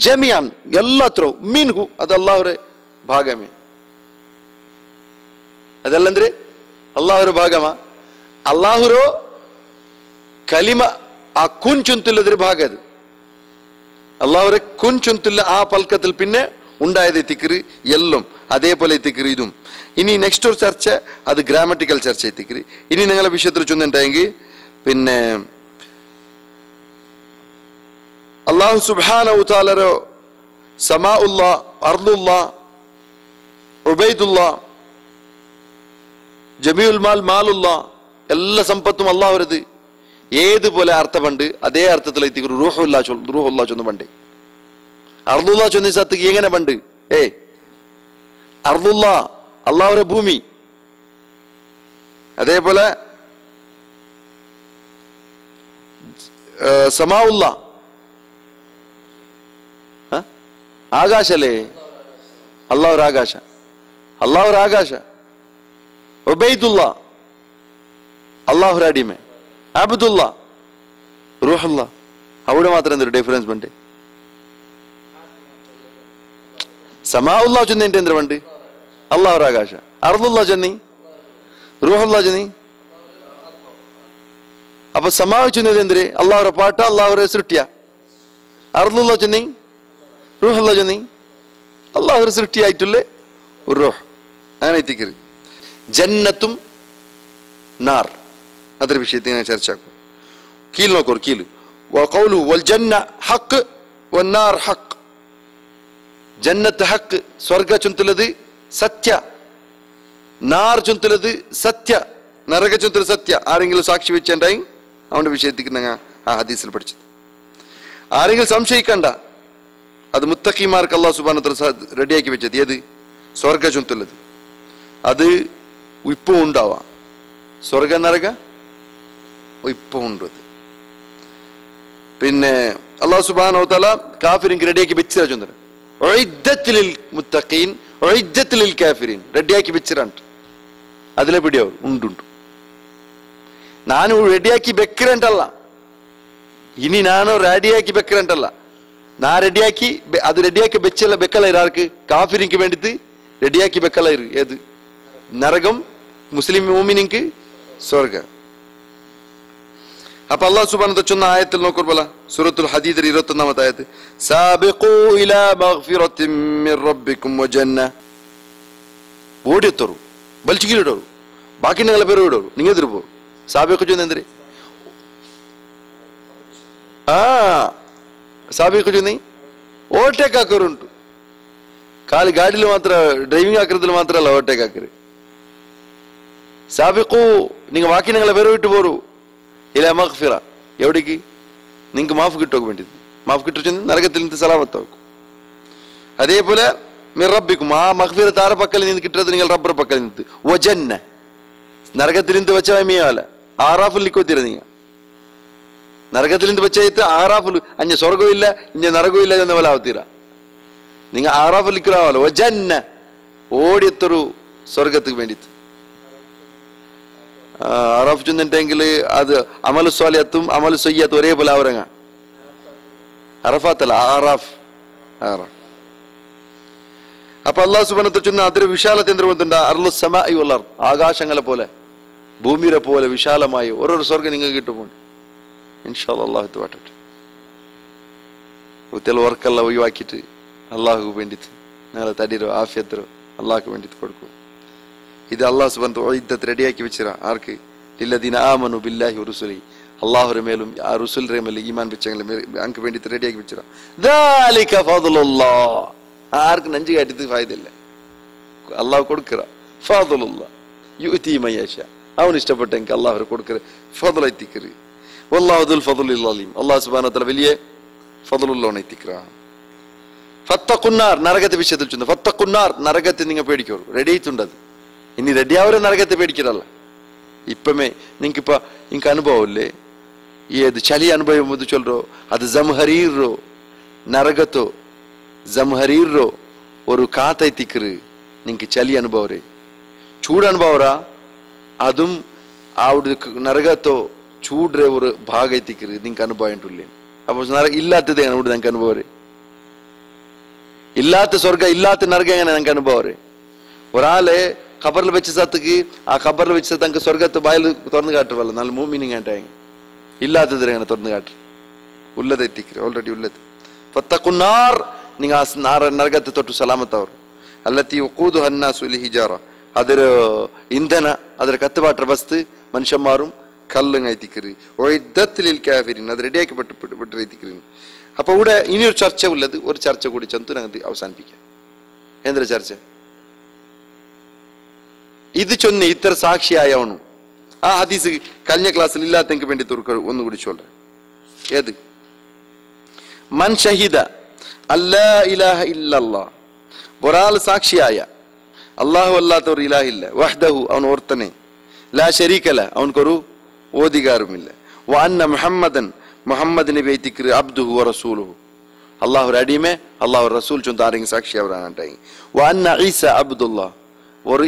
ജമിയാൻ എല്ലാത്രോ മിൻഹു, അത് അല്ലാഹുവിന്റെ ഭാഗമേ. അതല്ലെന്ದ್ರೆ അല്ലാഹുവിന്റെ ഭാഗമാ. അല്ലാഹുರೋ കലിമ ആ കുൻ ചുന്തുള്ളതൊരു ഭാഗം. അത് അല്ലാഹുവിന്റെ കുൻ ചുന്തുള്ള ആ പൽക്കത്തിൽ പിന്നെ ഉണ്ടായത് തിക്റ് എല്ലാം അതേപോലെ തിക്റ് ഇതും. ഇനി നെക്സ്റ്റ് ഒരു ചർച്ച, അത് ഗ്രാമറ്റിക്കൽ ചർച്ച തിക്റ്. ഇനി നിങ്ങളെ വിഷയത്തിൽ ചൊന്നിട്ടെങ്കിൽ പിന്നെ അല്ലാഹു സുബ്ഹാനഹു തആലരോ സമാഉല്ലാ അർദുല്ലാ ഉബൈദുല്ലാ ജമീഉൽ മാൽ മാലുല്ലാ, എല്ലാ സമ്പത്തും അല്ലാഹുവിനത്. ഏതുപോലെ അർത്ഥമുണ്ട് അതേ അർത്ഥത്തിൽ റൂഹുല്ലാ ചൊന്നു പണ്ട്. അർദുല്ലാ ചൊന്നി സത്ത് എങ്ങനെ പണ്ട്? അർദുല്ലാ അല്ലാഹുവിന്റെ ഭൂമി. അതേപോലെ സമാഉല്ല ആകാശല്ലേ? അല്ലാഹുവിന്റെ ആകാശ. അല്ലാഹുവിന്റെ ആകാശ. ഉബൈദുല്ലാ അല്ലാഹുവിന്റെ അടിമ. അബ്ദുല്ലാ റൂഹുല്ലാ. അവിടെ മാത്രം എന്തൊരു ഡിഫറൻസ് ഉണ്ട്? സമാഉല്ലാ ചൊന്നിന്റെ എന്തൊരു പണ്ട്? അല്ലാഹുവിന്റെ ആകാശ. അർദുല്ലാ ചൊന്നി റൂഹുല്ലാ ചൊന്നി. അപ്പൊ സമാവ് ചൊന്നത് എന്തിര്? അല്ലാഹുവിന്റെ പാട്ട, അല്ലാഹുവിന്റെ സൃഷ്ടിയ. അർദുല്ലാ ചൊന്നി റൂഹുല്ലാ ചൊന്നി അല്ലാഹുവിന്റെ സൃഷ്ടിയായിട്ടുള്ള ഒരു റൂഹ്. അങ്ങനെ എത്തിക്കരുത്. ജന്നത്തും നാർ, അതൊരു വിഷയത്തിൽ ഞാൻ ചർച്ചയാക്കും. കീൽ നോക്കൂ, കീൽ വഖൗലു വൽ ജന്ന ഹഖ് വന്നാർ ഹഖ്. ജന്നത്ത് ഹഖ്, സ്വർഗ ചുന്തുള്ളത് സത്യ. നാർ ചുന്തുള്ളത് സത്യ, നരക ചുന്തുല സത്യ. ആരെങ്കിലും സാക്ഷി വെച്ചുണ്ടായി അവന്റെ വിഷയത്തിക്ക് ഞങ്ങൾ ആ ഹദീസിൽ പഠിച്ചത്. ആരെങ്കിലും സംശയിക്കണ്ട, അത് മുത്തഖീമാർക്ക് അല്ലാഹു സുബ്ഹാനഹു വ തആല റെഡിയാക്കി വെച്ചത്. ഏത്? സ്വർഗ ചുന്തുള്ളത്. അത് ഇപ്പം ഉണ്ടാവാം. സ്വർഗ നരക ഇപ്പം ഉണ്ട്. പിന്നെ അല്ലാഹു സുബ്ഹാനഹു വ തആല കാഫിരിൻ റെഡിയാക്കി വെച്ചിരാ ചൊന്നത്. ഉഇദ്ദത്ത് ലിൽ മുത്തഖീൻ ഉഇദ്ദത്ത് ലിൽ കാഫിരീൻ റെഡിയാക്കി വെച്ചിരാണ്ട്. അതിലെ പിടിയാവും ഉണ്ടുണ്ട്. ನಾನು ರೆಡಿಯಾಕಿ ಬೆಕ್ಕಿರಂಟಲ್ಲ, ಇನಿ ನಾನು ರೆಡಿಯಾಕಿ ಬೆಕ್ಕಿರಂಟಲ್ಲ. ನಾ ರೆಡಿಯಾಕಿ ಅದು ರೆಡಿಯಾಕಿ ಬೆಚ್ಚಲ್ಲ ಬೆಕ್ಕಲ್ಲ ಇರಾർക്ക് കാഫിരിക്ക് വേണ്ടിട്ട് റെഡിയാക്കി വെക്കല ഇരു. ഏത്? നരകം. മുസ്ലിം മുഅ്മിനിക്ക് സ്വർഗ്ഗം. അപ്പൊ അല്ലാഹു സുബ്ഹാനഹു വ തആല ചൊന്ന ആയത്തിൽ നോക്കുമ്പോൾ സൂറത്തുൽ ഹദീദ് 21ാമത്തെ ആയത്ത്, സാബിഖൂ ഇലാ മഗ്ഫിറത്തിൻ മിർ റബ്ബിക്കും വജന്ന. ഓടിയെത്തറു ബൽച്ചിക്കിലിടറു ബാക്കി നിങ്ങളെ പേര് ഇടറു നിങ്ങൾ എതിർപ്പോ. സാബിഖ് ചൊന്ന എന്തിര്? സാബിഖ് ചൊന്നി ഓവർടേക്ക് ആക്കറുണ്ട്. കാല് ഗാഡിയിൽ മാത്ര ഡ്രൈവിംഗ് ആക്കരത്തിൽ മാത്രമല്ല ഓവർടേക്ക് ആക്കര്. സാബിഖൂ നിങ്ങൾ ബാക്കി നിങ്ങളെ പേര് വിട്ടു പോറു ഇലാ മഗ്ഫിറ. എവിടേക്ക്? നിങ്ങൾക്ക് മാഫ് കിട്ടുക വേണ്ടിയത്. മാഫ് കിട്ടും നരകത്തിൽ നിന്ന് സലാമത്താക്കും. അതേപോലെ മിർ റബ്ബിക്കും, ആ മഗ്ഫിറത്ത് ആരെ പക്കൽ നിന്ന് കിട്ടുന്നത്? നിങ്ങൾ റബ്ബർ പക്കൽ നിന്ന്. വജന്ന നരകത്തിൽ നിന്ന് വെച്ച മീയല്ല ആറാഫിൽ ലിക്കോത്തിര. നിങ്ങൾ നരകത്തിൽ നിന്ന് വെച്ച ആറാഫിൽ അഞ്ഞ സ്വർഗവും ഇല്ല ഇഞ്ഞ നരകവും ഇല്ല എന്ന പോലെ ആവത്തീര. നിങ്ങൾ ആറാഫിൽ ലിക്കറാവല്ലോ. വജന്ന ഓടിയെത്തൊരു സ്വർഗത്തിന് വേണ്ടിയിട്ട്. അറാഫ് ചെന്നിട്ടെങ്കിൽ അത് അമലു സ്വാലിയത്തും അമലു സയ്യത്തും ഒരേപോലെ ആവരങ്ങ. അറഫാത്തല്ല, ആറാഫ്. ആറാഫ്. അപ്പൊ അല്ലാഹു സുബ്ഹാനഹു വ തആല ചൊന്ന അതൊരു വിശാലത്തെ എന്തുണ്ട്? അർളു സമാഇ വൽ അർദ്, ആകാശങ്ങളെ പോലെ ഭൂമിയെ പോലെ വിശാലമായി ഓരോ സ്വർഗ്ഗം നിങ്ങൾക്ക് കിട്ടുമ്പോൾ ഇൻഷാ അല്ലാഹ് വാട്ടട്ടെ. ഒത്തിരി വർക്കെല്ലാം ഒഴിവാക്കിയിട്ട് അള്ളാഹുക്ക് വേണ്ടിയിട്ട് നിങ്ങളെ തടിരോ ആഫിയത്തരോ അള്ളാഹ്ക്ക് വേണ്ടിയിട്ട് കൊടുക്കും. ഇത് അല്ലാഹു സുബ്ഹാനഹു വ തആല റെഡിയാക്കി വെച്ചിരാ. ആർക്ക്? ലില്ലദീന ആമനു ബില്ലാഹി വറസൂലിഹി, അല്ലാഹുവിന്റെ മേലും ആ റസൂലിന്റെ മേലും ഈമാൻ വെച്ചങ്ങളെ അങ്ങൾക്ക് വേണ്ടിയിട്ട് റെഡിയാക്കി വെച്ചിരാ. ദാലിക ഫദ്ലുല്ലാഹ്, ആർക്ക് നെഞ്ചു കാട്ടിട്ട് ഫായതില്ല. അള്ളാഹു കൊടുക്കുക. ഫദ്ലുല്ലാഹ് യുഅതി മൻ യശാ, അവന് ഇഷ്ടപ്പെട്ടെങ്കിൽ അള്ളാഹു കൊടുക്കുക. ഫദ്ല എത്തിക്കറി വല്ലാഹു ദുൽ ഫദ്ലിൽ അലീം. അല്ലാഹു സുബ്ഹാനഹു വ തആല വലിയ ഫദ്ലുള്ളവനാണ് എത്തിക്കറാ. ഫത്തഖുന്നാർ നരകത്തെ വിഷയത്തിൽ ചൊന്നു. ഫത്തഖുന്നാർ നരകത്തെ നിങ്ങൾ പേടിക്കോ. റെഡി ആയിട്ടുണ്ടത്. ഇനി റെഡിയാവരെ നരകത്തെ പേടിക്കതല്ല. ഇപ്പമേ നിങ്ങൾക്കിപ്പോ നിങ്ങൾക്ക് അനുഭവം ഇല്ലേ? ഏത് ചളി അനുഭവം ഇത് ചൊല്ലോ. അത് ജംഹരീറോ നരകത്തോ ജംഹരീറോ ഒരു കാത്തൈത്തിക്കറ് നിങ്ങൾക്ക് ചളി അനുഭവരേ ചൂട് അനുഭവരാ. അതും അവിടെ നരകത്തോ ചൂಡ್ರೆ ഒരു ಭಾಗ ಐತಿಕ್ರಿ ನಿಂಗೆ ಅನುಭವ ಉಂಟು. ಅಪ್ಪ ನರಕ ಇಲ್ಲಾತದೆ ನೋಡಿ ನಂಗೆ ಅನುಭವ ರೀ. ഇല്ലാത്ത സ്വർഗ ഇല്ലാത്ത നരകം എങ്ങനെ ഞങ്ങൾക്ക് അനുഭവം റേ. ഒരാളെ ഖബറിൽ വെച്ച് സത്തുക്ക് ആ ഖബറിൽ വെച്ച് തങ്ങൾക്ക് സ്വർഗത്ത് വായിൽ തുറന്നു കാട്ടുവല്ല. നല്ല മൂമീനിങ് ആയിട്ടായി ഇല്ലാത്തത് എങ്ങനെ തുറന്നു കാട്ടും. ഉള്ളത് എത്തിക്കര് ഓൾറെഡി ഉള്ളത്. ഫത്തഖുന്നാർ നിങ്ങൾ ആ നരകത്തെ തൊട്ട് സലാമത്തവർ. അല്ലത്തി വഖൂദുഹ അന്നാസു വൽ ഹിജാറ ಅದರ ಇಂಧನ ಅದರ ಕತ್ತುಬಾಟ್ರ ವಸ್ತು ಮನುಷ್ಯന്മാരും കല്ലുങ്ങായിത്തിക്കര്. ഒഴിദ്ദത്ത് ലിൽ കാഫിരീൻ അത് റെഡിയാക്കപ്പെട്ടിരിക്കുന്നു. അപ്പൊ ഇവിടെ ഇനിയൊരു ചർച്ച ഉള്ളത്. ഒരു ചർച്ച കൂടി ചന്തു ഞങ്ങൾക്ക് അവസാനിപ്പിക്കാം. എന്തൊരു ചർച്ച? ഇത് ചൊന്ന് ഇത്ര സാക്ഷിയായവണു ആ ഹദീസ് കഴിഞ്ഞ ക്ലാസ്സിൽ ഇല്ലാത്തെങ്കിൽ വേണ്ടി ഒന്നുകൂടി ചൊല്ല. ഏത്? മൻ ഷഹിദ അല്ലാ ഇലാഹ ഇല്ലല്ലാഹ് ഒരാൾ സാക്ഷിയായ അല്ലാഹു അല്ലാത്തവർ ഇലാഹില്ല വഹ്ദഹു അവൻ ഓർത്തനെ ലാ ശരീകല അവൻക്കൊരു ഓധികാരമില്ല വ അന്ന മുഹമ്മദൻ മുഹമ്മദ് നബി ಐತಿಕ್ರಿ അബ്ദുഹു വ റസൂലുഹു അല്ലാഹു അടിമെ അല്ലാഹു റസൂൽ ചൊന്ന് ആരെങ്കിലും സാക്ഷിയാവരാനായി വ അന്ന ഈസ അബ്ദുല്ലാഹ് ഒരു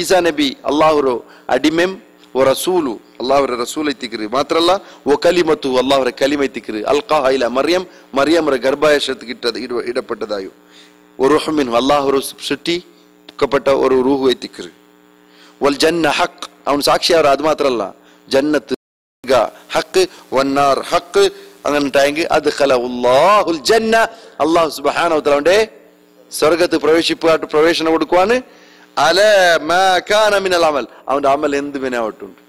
ഈസ നബി അല്ലാഹുರೋ അടിമെം വ റസൂലു അല്ലാഹുರ റസൂൽ ಐತಿಕ್ರಿ മാത്രല്ല വ കലിമതു അല്ലാഹുರ കലിമ ಐತಿಕ್ರಿ അൽഖാഹ ഇല മറിയം മറിയംರ ഗർഭാശയത്തിൽ ഇടപ്പെട്ടതായോ വറൂഹ് മിൻഹു അല്ലാഹുರ സൃഷ്ടിക്കപ്പെട്ട ഒരു റൂഹ് ಐತಿಕ್ರಿ വൽ ജന്ന ഹഖ് അവൻ സാക്ഷിയാവರ അത് മാത്രല്ല ജന്നത്ത് ഹഖ് വന്നാർ ഹഖ് അങ്ങനെ അദ്ഖലഹുല്ലാഹുൽ ജന്ന അല്ലാഹു സുബ്ഹാനഹു വ തആല സ്വർഗ്ഗത്തിൽ പ്രവേശനം കൊടുക്കുവാണ്. അലാ മാ കാന മിനൽ അമൽ അവന്റെ അമൽ എന്ത് വിനാവട്ടുണ്ട്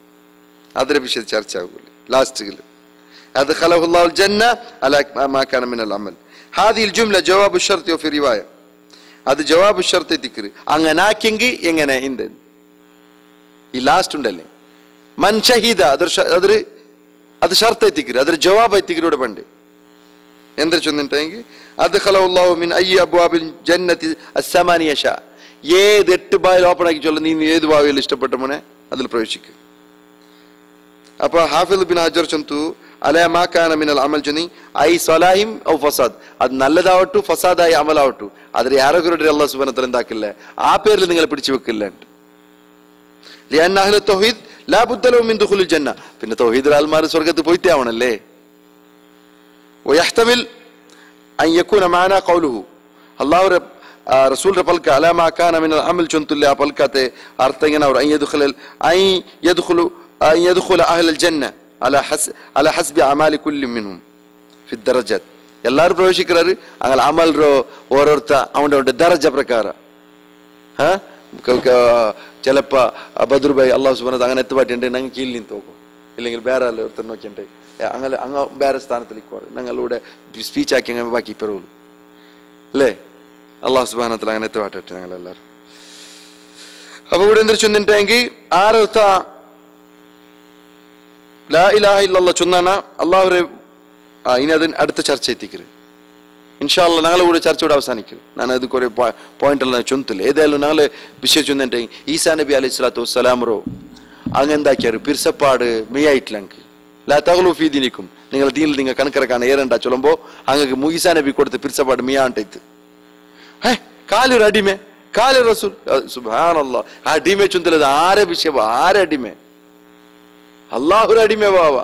അതിനെ വിഷയം ചർച്ച ആകൂല ലാസ്റ്റിൽ. അദ്ഖലഹുല്ലാഹുൽ ജന്ന അലാ മാ കാന മിനൽ അമൽ. ഹാദിഹിൽ ജുംല ജവാബു ശർത്ത് വഫി റിവായ അത് ജവാബു ശർത്ത് ദിക്ർ അങ്ങനാക്കിയെങ്കിൽ എങ്ങനെ എന്ത് ഈ ലാസ്റ്റ് ഉണ്ടല്ലേ മൻ ഷഹീദ അത് ഷർത്ത് എത്തിക്കര് അതൊരു ജവാബ് എത്തിക്കരുടെ പണ്ട് എന്താ ചൊന്നിട്ടെങ്കിൽ അദ്ഖലഹുല്ലാഹു മിൻ അയ്യി അബ്വാബിൽ ജന്നതി അസ്സമാനിയ ഷാ ഏത് 8 ബായിൽ ഓപ്പൺ ആക്കി ചൊല്ല നീ ഏത് ബാവിൽ ഇഷ്ടപ്പെട്ട മോനെ അതിൽ പ്രവേശിക്കുക. അപ്പൊ ഹാഫിദ് ബിൻ ഹജർ ചൊന്തു അലാ മാ കാന മിനൽ അമൽ ചൊന്നി ഐ സ്വലാഹിം ഔ ഫസാദ് അത് നല്ലതാവട്ടു ഫസാദായി അമലാവട്ടു അതിൽ ആരോഗ്യരുടെ അല്ലാഹു സുബ്ഹാനഹു വ തആല എന്താക്കില്ല ആ പേരിൽ നിങ്ങൾ പിടിച്ചു വെക്കില്ല. ലിഅന്ന അഹ്ല തൗഹീദ് ലാ ബുദ്ദ ലഹും മിൻ ദുഖൂലിൽ ജന്ന പിന്നെ തൗഹീദുൽ ആൽമാർ സ്വർഗ്ഗത്തിൽ പോയിട്ടേ ആവണല്ലേ. വയഹ്തമിൽ അൻ യകൂന മാന ഖൗലുഹു അല്ലാഹു റസൂലിന്റെ പൽക്ക അലാ മാ കാന മിനൽ അമൽ ചൊന്തുല്ല ആ പൽക്കത്തെ അർത്ഥം ഇങ്ങനെ അവർ അൻ യദ്ഖുല അഹ്ലൽ ജന്ന അലാ ഹസ്ബി അമാലി കുല്ലി മിൻഹും ഫി ദറജാത്ത് എല്ലാവരും പ്രവേശിക്കാറ് അങ്ങനെ അമൽറോ ഓരോരുത്ത അവന്റെ ദറജ പ്രಕಾರ ചിലപ്പോ ബദ്രുബായി അള്ളാഹു സുബ്ഹാനഹു വ തആല അങ്ങനെ എത്തുപാട്ടുണ്ട് ഞങ്ങൾ കീഴിൽ നിന്ന് നോക്കും ഇല്ലെങ്കിൽ വേറെ ഒരുത്തർ നോക്കിയിട്ട് അങ്ങനെ അങ്ങ് വേറെ സ്ഥാനത്തിലേക്ക് ഞങ്ങളുടെ സ്പീച്ച് ആക്കി അങ്ങനെ ബാക്കി പെറുള്ളൂ അല്ലേ. അള്ളാഹു സുബ്ഹാനഹു വ തആല അങ്ങനെ എത്തുപാട്ടെ ഞങ്ങളെല്ലാവരും. അപ്പൊ ഇവിടെ എന്ത് ചൊന്നിട്ടെങ്കിൽ ആരൊത്ത ലാ ഇലാഹ ഇല്ലല്ലാഹ് ചൊന്നാന അള്ളാഹുരെ ഇനി അതിന് അടുത്ത ചർച്ച എത്തിക്കരുത് ഇൻഷാ അല്ലാഹ് ഞങ്ങളെ കൂടെ ചർച്ചയോടെ അവസാനിക്കും. ഞാൻ അത് കുറെ പോയിന്റ് എല്ലാം ചൊന്നില്ല. ഏതായാലും ഞങ്ങള് വിഷയം ചൊന്നിട്ടെങ്കിൽ ഈസാ നബി അലൈഹി സ്വലാത്തു വസ്സലാമറോ അങ്ങെന്താക്കിയാറ് പിർസപ്പാട് മെയ്യായിട്ടില്ല എനിക്ക് ലാ തഗ്ലൂ ഫീ ദീനിക്കും നിങ്ങൾ ദീനിൽ നിങ്ങൾ കണക്കിറക്കാൻ ഏറണ്ട ചൊല്ലുമ്പോ അങ്ങക്ക് ഈസാ നബി കൊടുത്ത് പിർസപ്പാട് മെയ്യാണ്ടത് കാലൊരു അടിമേ കാലൊരു റസൂൽ സുബ്ഹാനല്ലാഹ് ആ അടിമേ ചൊന്തലത് ആരെ വിഷയം ആരടിമേ അള്ളാഹുര അടിമേ വാവ.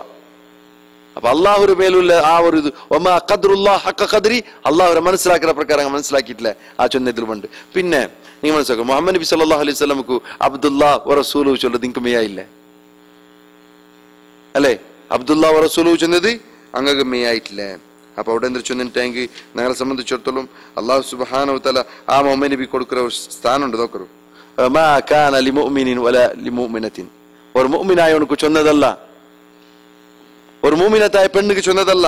അപ്പൊ അള്ളാഹുര മേലുള്ള ആ ഒരു ഇത് ഒമാ ഖദ്റുല്ലാഹ് ഹഖ ഖദ്രി അള്ളാഹുര മനസ്സിലാക്കുന്ന പ്രകാരം മനസ്സിലാക്കിയിട്ടില്ല ആ ചൊന്നതിൽ കൊണ്ട്. പിന്നെ നിങ്ങൾ മനസ്സിലാക്കും മുഹമ്മദ് നബി സല്ലല്ലാഹു അലൈഹി വസല്ലമക്ക് അബ്ദുല്ലാഹ് വ റസൂലുഹു ചൊല്ലത് നിങ്ങൾക്ക് മെയ്യായില്ലേ അല്ലേ? അബ്ദുല്ലാഹ് വ റസൂലുഹു ചൊന്നത് അങ്ങക്ക് മെയ്യായിട്ടില്ല. അപ്പൊ അവിടെ എന്താ ചൊന്നിട്ടെങ്കിൽ ഞങ്ങളെ സംബന്ധിച്ചിടത്തോളം അള്ളാഹു സുബ്ഹാനഹു വ തആല ആ മുഹമ്മദ് നബി കൊടുക്കുന്ന ഒരു സ്ഥാനമുണ്ട് നോക്കൂ. മാ കാന ലിമുഅ്മിനിൻ വലാ ലിമുഅ്മിനത്തിൻ ഒരു മുഅ്മിനായവനക്ക് ചൊന്നതല്ല ഒരു മുഅ്മിനത്തായ പെണ്ണുക്ക് ചൊന്നതല്ല.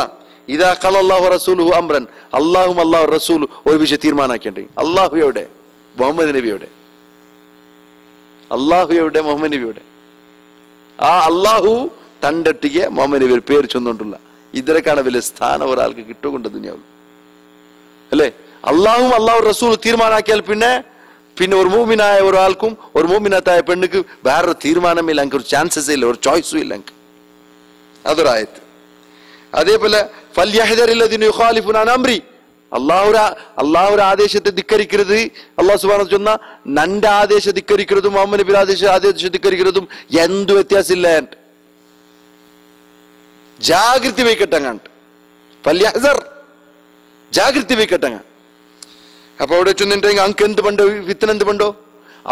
ഇദാ ഖലല്ലാഹു റസൂലുഹു അംറൻ അല്ലാഹും അല്ലാഹു റസൂൽ ഒരു വിഷയം തീരുമാനാക്കേണ്ടി അല്ലാഹു എവിടെ മുഹമ്മദ് നബി എവിടെ അല്ലാഹു എവിടെ മുഹമ്മദ് നബി എവിടെ ആ അല്ലാഹു തണ്ടൊട്ടിಗೆ മുഹമ്മദ് നബി പേര് ചൊന്നുകൊണ്ടുള്ള ഇതിലേക്കാണ് വലിയ സ്ഥാനം ഒരാൾക്ക് കിട്ടുകൊണ്ട് ദുനിയാവിൽ അല്ലേ. അള്ളാഹു റസൂൽ തീരുമാനാക്കിയാൽ പിന്നെ ഒരു മൂമിനായ ഒരാൾക്കും ഒരു മൂമിനത്തായ പെണ്ണുക്ക് വേറൊരു തീരുമാനമില്ല, എനിക്ക് ഒരു ചാൻസസ് ഇല്ല, ഒരു ചോയ്സും ഇല്ല എനിക്ക്. അതൊരായത്ത്. അതേപോലെ അള്ളാഹുര ആദേശത്തെ ധിക്കരിക്കരുത്. അള്ളാഹു സുബ്ഹാനഹു ചൊന്ന നന്റെ ആദേശം ധിക്കരിക്കുന്നതും മുഹമ്മദ് നബി ആദേശം ധിക്കരിക്കുന്നതും എന്ത് വ്യത്യാസമില്ല. ജാഗ്രതി വയ്ക്കട്ടങ്ങാണ്ട് ജാഗ്രതി വയ്ക്കട്ടങ്ങ. അപ്പൊ അവിടെ ചൊന്നിട്ടുണ്ടെങ്കിൽ അങ്ക് എന്ത് പണ്ടോ ഫിത്തന എന്ത് പണ്ടോ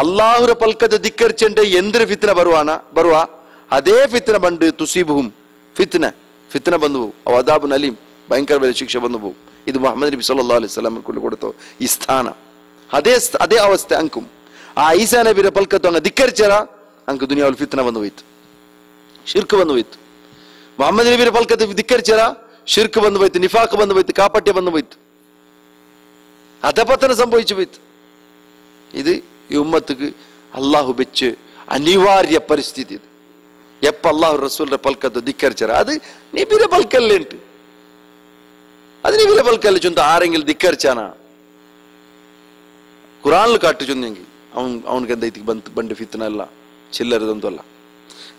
അള്ളാഹുര പൽക്കത്തെ ധിക്കരിച്ചെന്റെ എന്തൊരു ഫിത്തന ബറുവാ അതേ ഫിത്തന പണ്ട് തുസീബുഹും ഫിത്തന വന്നു പോകും. അദാബുൻ അലീം, ഭയങ്കര വലിയ ശിക്ഷ വന്നു പോകും. ഇത് മുഹമ്മദ് നബി സല്ലല്ലാഹു അലൈഹി വസല്ലം കൊടുത്തോ ഈ സ്ഥാനം. അതേ അവസ്ഥ അങ്കും. ആ ഈസാ നബിയുടെ പൽക്കത്ത് അങ്ങ് ധിക്കരിച്ചാ അങ്ക് ദുനിയാവിൽ ഫിത്തന വന്നു പോയിട്ട്, ഷിർക്ക് വന്നു പോയിട്ട്. മുഹമ്മദ് നബിയുടെ പൽക്കത്ത് ധിക്കരിച്ചാ ഷിർക്ക് വന്നു പോയിട്ട്, നിഫാഖ് വന്നു പോയിട്ട്, കാപ്പട്യം വന്നു പോയിട്ട്, അധപതനം സംഭവിച്ചു പോയിട്ട്. ഇത് ഈ ഉമ്മത്തുക്ക് അള്ളാഹു വെച്ച് അനിവാര്യ പരിസ്ഥിതി. എപ്പ അള്ളാഹു റസൂലിന്റെ പൽക്കത്ത് ധിക്കരിച്ചാ അത് നബിയുടെ പൽക്കല്ലുണ്ട്. അത് നബിയുടെ പൽക്കല്ല ചൊന്ത ആരെങ്കിലും ധിക്കരിച്ചാനാ ഖുറാനിൽ കാട്ടു ചൊന്നെങ്കിൽ അവനക്ക് എന്താ ബണ്ട് ഫിത്തന അല്ല, ചില്ലറതൊന്നുമല്ല.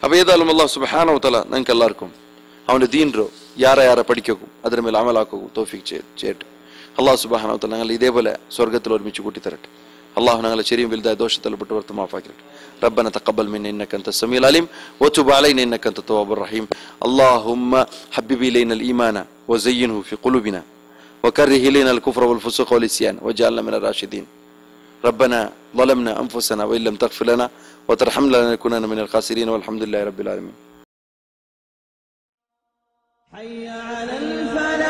അപ്പൊ ഏതായാലും അള്ളാഹു സുബ്ഹാനഹു വ തആല ഞങ്ങൾക്ക് എല്ലാവർക്കും അവന്റെ ദീൻറോ യാറെ പഠിക്കും അതിന് മേൽ അമലാക്കും തൗഫീഖ് ചെയ്യട്ടെ. അള്ളാഹു സുബ്ഹാനഹു വ തആല ഞങ്ങൾ ഇതേപോലെ സ്വർഗത്തിൽ ഒരുമിച്ച് കൂട്ടിത്തരട്ടെ. അള്ളാഹു ഞങ്ങളെ ചെറിയും വലുതായ ദോഷത്തിൽ പെട്ടവർക്ക് മാഫാക്കിരട്ടെ. ربنا تقبل منا انك انت السميع العليم وتب علينا انك انت التواب الرحيم. اللهم حبب الينا الايمان وزينه في قلوبنا وكره الينا الكفر والفسوق والعصيان واجعلنا من الراشدين. ربنا ظلمنا انفسنا وان لم تغفر لنا وترحمنا لنكونن من الخاسرين والحمد لله رب العالمين. حي على الفلاح.